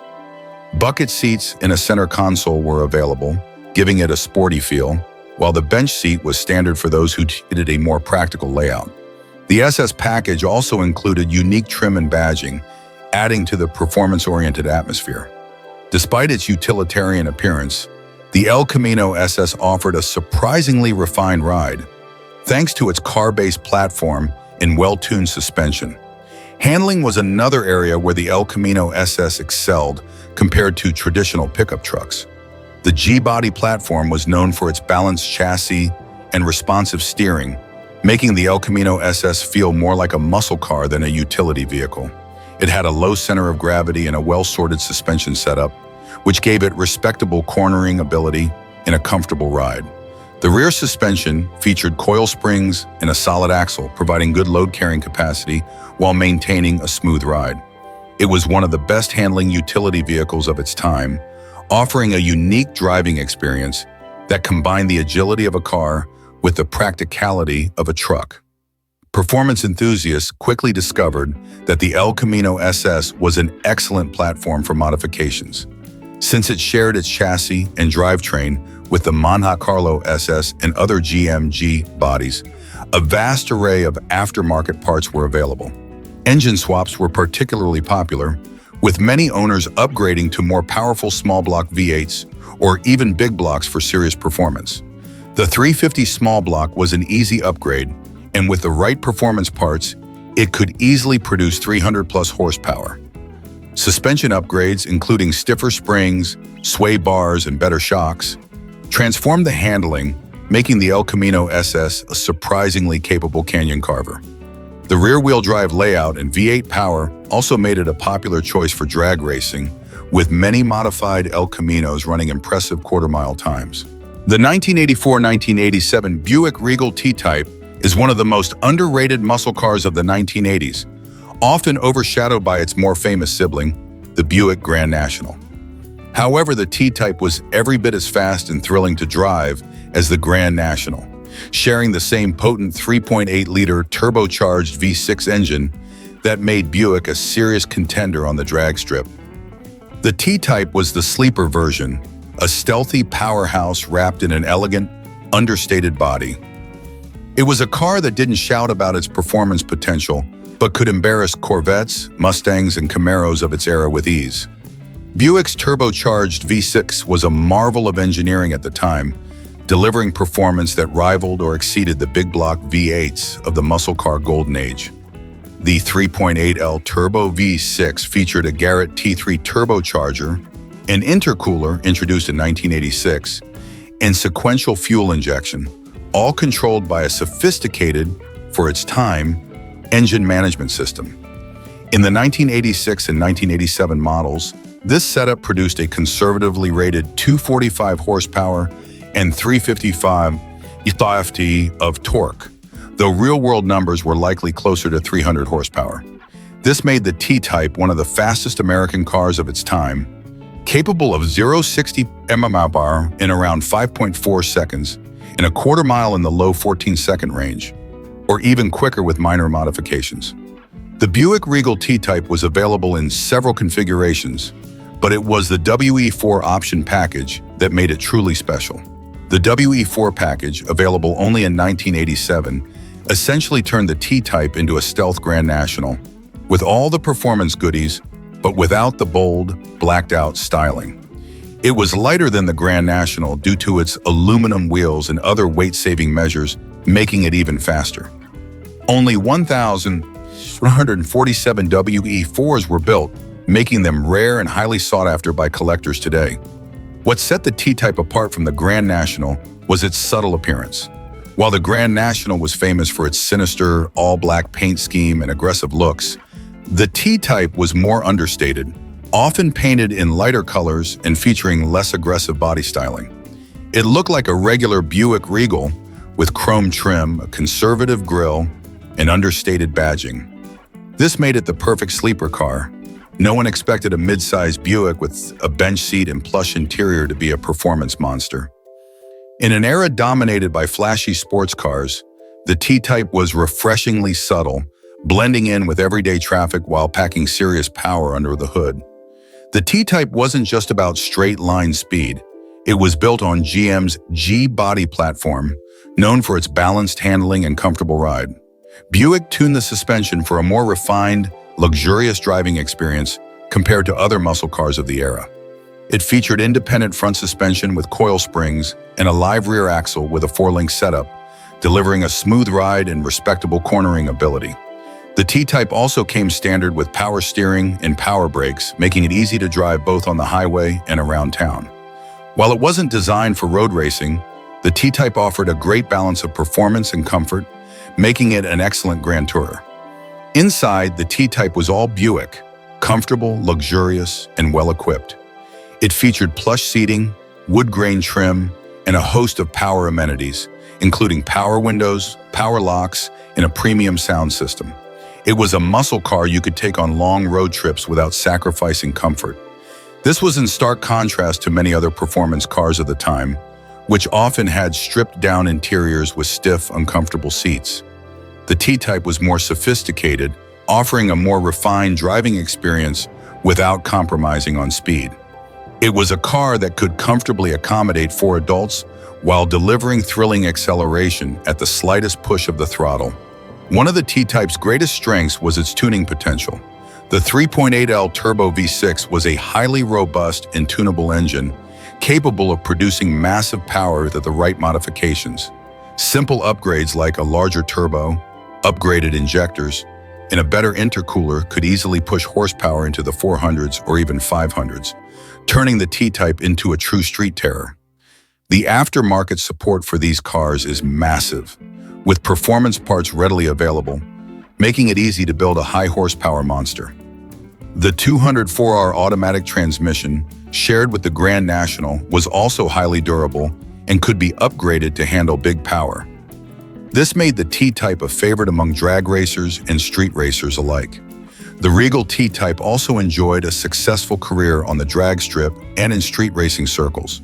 Bucket seats and a center console were available, giving it a sporty feel, while the bench seat was standard for those who needed a more practical layout. The SS package also included unique trim and badging, adding to the performance-oriented atmosphere. Despite its utilitarian appearance, the El Camino SS offered a surprisingly refined ride, thanks to its car-based platform and well-tuned suspension. Handling was another area where the El Camino SS excelled compared to traditional pickup trucks. The G-body platform was known for its balanced chassis and responsive steering, making the El Camino SS feel more like a muscle car than a utility vehicle. It had a low center of gravity and a well-sorted suspension setup, which gave it respectable cornering ability and a comfortable ride. The rear suspension featured coil springs and a solid axle, providing good load-carrying capacity while maintaining a smooth ride. It was one of the best-handling utility vehicles of its time, offering a unique driving experience that combined the agility of a car with the practicality of a truck. Performance enthusiasts quickly discovered that the El Camino SS was an excellent platform for modifications, since it shared its chassis and drivetrain with the Monte Carlo SS and other GMG bodies. A vast array of aftermarket parts were available. Engine swaps were particularly popular, with many owners upgrading to more powerful small block V8s or even big blocks for serious performance. The 350 small block was an easy upgrade, and with the right performance parts, it could easily produce 300+ horsepower. Suspension upgrades, including stiffer springs, sway bars, and better shocks, transformed the handling, making the El Camino SS a surprisingly capable canyon carver. The rear-wheel drive layout and V8 power also made it a popular choice for drag racing, with many modified El Caminos running impressive quarter-mile times. The 1984-1987 Buick Regal T-Type is one of the most underrated muscle cars of the 1980s, often overshadowed by its more famous sibling, the Buick Grand National. However, the T-Type was every bit as fast and thrilling to drive as the Grand National, sharing the same potent 3.8-liter turbocharged V6 engine that made Buick a serious contender on the drag strip. The T-Type was the sleeper version, a stealthy powerhouse wrapped in an elegant, understated body. It was a car that didn't shout about its performance potential, but could embarrass Corvettes, Mustangs, and Camaros of its era with ease. Buick's turbocharged V6 was a marvel of engineering at the time, delivering performance that rivaled or exceeded the big block V8s of the muscle car golden age. The 3.8L Turbo V6 featured a Garrett T3 turbocharger, an intercooler introduced in 1986, and sequential fuel injection, all controlled by a sophisticated, for its time, engine management system. In the 1986 and 1987 models, this setup produced a conservatively rated 245 horsepower and 355 Nm of torque, though real-world numbers were likely closer to 300 horsepower. This made the T-Type one of the fastest American cars of its time, capable of 0-60 mph in around 5.4 seconds and a quarter mile in the low 14-second range, or even quicker with minor modifications. The Buick Regal T-Type was available in several configurations, but it was the WE4 option package that made it truly special. The WE4 package, available only in 1987, essentially turned the T-Type into a stealth Grand National, with all the performance goodies, but without the bold, blacked-out styling. It was lighter than the Grand National due to its aluminum wheels and other weight-saving measures, making it even faster. Only 1,147 WE4s were built, making them rare and highly sought after by collectors today. What set the T-Type apart from the Grand National was its subtle appearance. While the Grand National was famous for its sinister, all-black paint scheme and aggressive looks, the T-Type was more understated, often painted in lighter colors and featuring less aggressive body styling. It looked like a regular Buick Regal with chrome trim, a conservative grille, and understated badging. This made it the perfect sleeper car. No one expected a mid-sized Buick with a bench seat and plush interior to be a performance monster. In an era dominated by flashy sports cars, the T-Type was refreshingly subtle, blending in with everyday traffic while packing serious power under the hood. The T-Type wasn't just about straight-line speed. It was built on GM's G-Body platform, known for its balanced handling and comfortable ride. Buick tuned the suspension for a more refined, luxurious driving experience compared to other muscle cars of the era. It featured independent front suspension with coil springs and a live rear axle with a 4-link setup, delivering a smooth ride and respectable cornering ability. The T-Type also came standard with power steering and power brakes, making it easy to drive both on the highway and around town. While it wasn't designed for road racing, the T-Type offered a great balance of performance and comfort, making it an excellent grand tourer. Inside, the T-Type was all Buick, comfortable, luxurious, and well-equipped. It featured plush seating, wood grain trim, and a host of power amenities, including power windows, power locks, and a premium sound system. It was a muscle car you could take on long road trips without sacrificing comfort. This was in stark contrast to many other performance cars of the time, which often had stripped-down interiors with stiff, uncomfortable seats. The T-Type was more sophisticated, offering a more refined driving experience without compromising on speed. It was a car that could comfortably accommodate 4 adults while delivering thrilling acceleration at the slightest push of the throttle. One of the T-Type's greatest strengths was its tuning potential. The 3.8L Turbo V6 was a highly robust and tunable engine, capable of producing massive power with the right modifications. Simple upgrades like a larger turbo, upgraded injectors, and a better intercooler could easily push horsepower into the 400s or even 500s, turning the T-Type into a true street terror. The aftermarket support for these cars is massive, with performance parts readily available, making it easy to build a high-horsepower monster. The 204R automatic transmission, shared with the Grand National, was also highly durable and could be upgraded to handle big power. This made the T-Type a favorite among drag racers and street racers alike. The Regal T-Type also enjoyed a successful career on the drag strip and in street racing circles.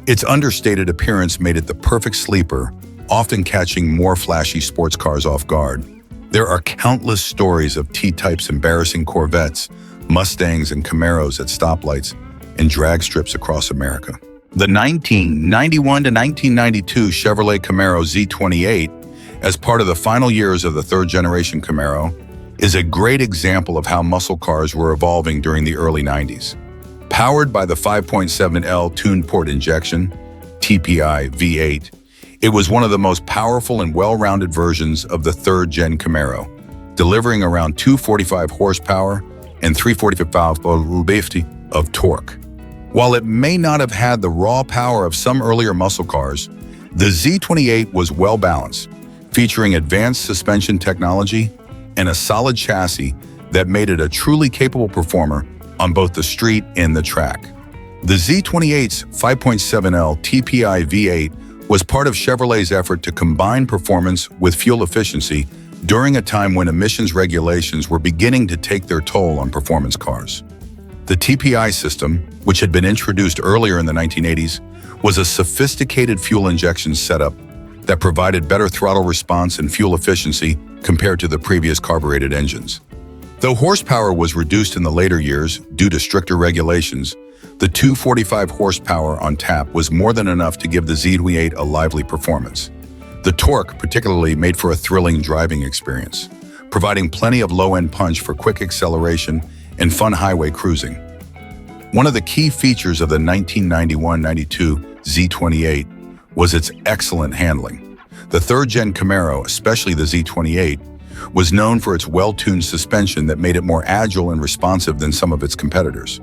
Its understated appearance made it the perfect sleeper, often catching more flashy sports cars off guard. There are countless stories of T-Type's embarrassing Corvettes, Mustangs, and Camaros at stoplights and drag strips across America. The 1991 to 1992 Chevrolet Camaro Z28, as part of the final years of the third-generation Camaro, is a great example of how muscle cars were evolving during the early 90s. Powered by the 5.7L tuned port injection, TPI V8, it was one of the most powerful and well-rounded versions of the third-gen Camaro, delivering around 245 horsepower and 345 pound-feet of torque. While it may not have had the raw power of some earlier muscle cars, the Z28 was well-balanced, featuring advanced suspension technology and a solid chassis that made it a truly capable performer on both the street and the track. The Z28's 5.7L TPI V8 was part of Chevrolet's effort to combine performance with fuel efficiency during a time when emissions regulations were beginning to take their toll on performance cars. The TPI system, which had been introduced earlier in the 1980s, was a sophisticated fuel injection setup that provided better throttle response and fuel efficiency compared to the previous carbureted engines. Though horsepower was reduced in the later years due to stricter regulations, the 245 horsepower on tap was more than enough to give the Z28 a lively performance. The torque particularly made for a thrilling driving experience, providing plenty of low-end punch for quick acceleration and fun highway cruising. One of the key features of the 1991-92 Z28 was its excellent handling. The third-gen Camaro, especially the Z28, was known for its well-tuned suspension that made it more agile and responsive than some of its competitors.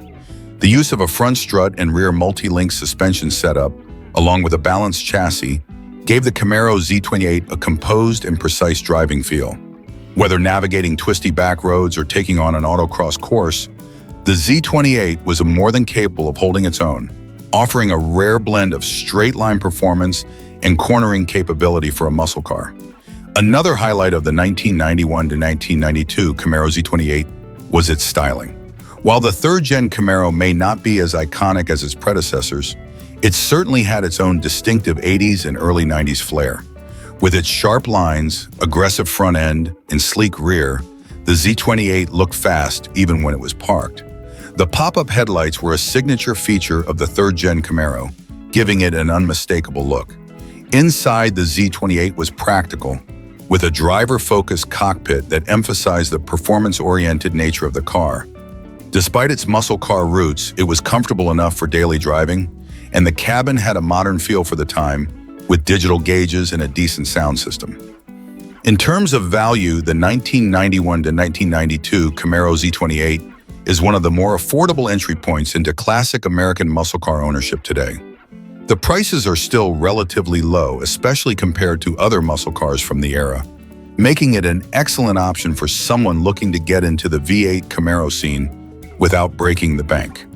The use of a front strut and rear multi-link suspension setup, along with a balanced chassis, gave the Camaro Z28 a composed and precise driving feel. Whether navigating twisty back roads or taking on an autocross course, the Z28 was more than capable of holding its own, offering a rare blend of straight-line performance and cornering capability for a muscle car. Another highlight of the 1991 to 1992 Camaro Z28 was its styling. While the third-gen Camaro may not be as iconic as its predecessors, it certainly had its own distinctive 80s and early 90s flair. With its sharp lines, aggressive front end, and sleek rear, the Z28 looked fast even when it was parked. The pop-up headlights were a signature feature of the third-gen Camaro, giving it an unmistakable look. Inside, the Z28 was practical, with a driver-focused cockpit that emphasized the performance-oriented nature of the car. Despite its muscle car roots, it was comfortable enough for daily driving, and the cabin had a modern feel for the time, with digital gauges and a decent sound system. In terms of value, the 1991 to 1992 Camaro Z28 is one of the more affordable entry points into classic American muscle car ownership today. The prices are still relatively low, especially compared to other muscle cars from the era, making it an excellent option for someone looking to get into the V8 Camaro scene without breaking the bank.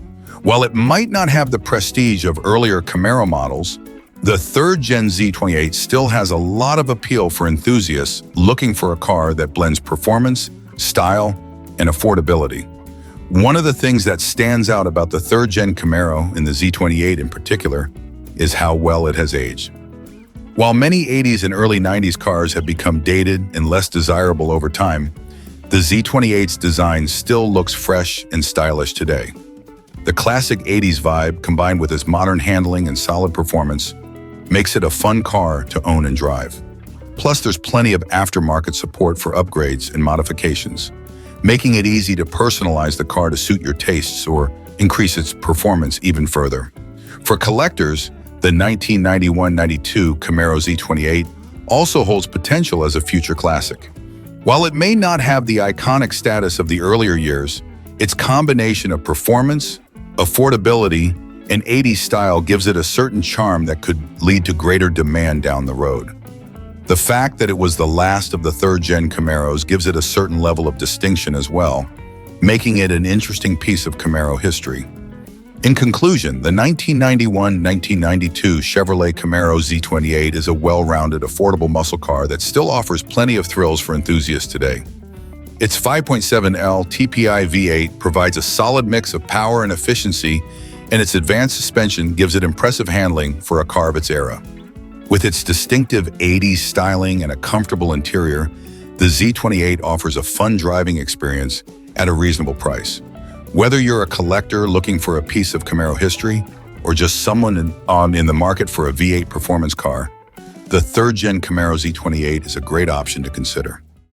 While it might not have the prestige of earlier Camaro models, the third-gen Z28 still has a lot of appeal for enthusiasts looking for a car that blends performance, style, and affordability. One of the things that stands out about the third-gen Camaro, and the Z28 in particular, is how well it has aged. While many 80s and early 90s cars have become dated and less desirable over time, the Z28's design still looks fresh and stylish today. The classic 80s vibe, combined with its modern handling and solid performance, makes it a fun car to own and drive. Plus, there's plenty of aftermarket support for upgrades and modifications, making it easy to personalize the car to suit your tastes or increase its performance even further. For collectors, the 1991-92 Camaro Z28 also holds potential as a future classic. While it may not have the iconic status of the earlier years, its combination of performance, affordability, and 80s style gives it a certain charm that could lead to greater demand down the road. The fact that it was the last of the third-gen Camaros gives it a certain level of distinction as well, making it an interesting piece of Camaro history. In conclusion, the 1991-1992 Chevrolet Camaro Z28 is a well-rounded, affordable muscle car that still offers plenty of thrills for enthusiasts today. Its 5.7L TPI V8 provides a solid mix of power and efficiency, and its advanced suspension gives it impressive handling for a car of its era. With its distinctive 80s styling and a comfortable interior, the Z28 offers a fun driving experience at a reasonable price. Whether you're a collector looking for a piece of Camaro history or just someone in the market for a V8 performance car, the third-gen Camaro Z28 is a great option to consider.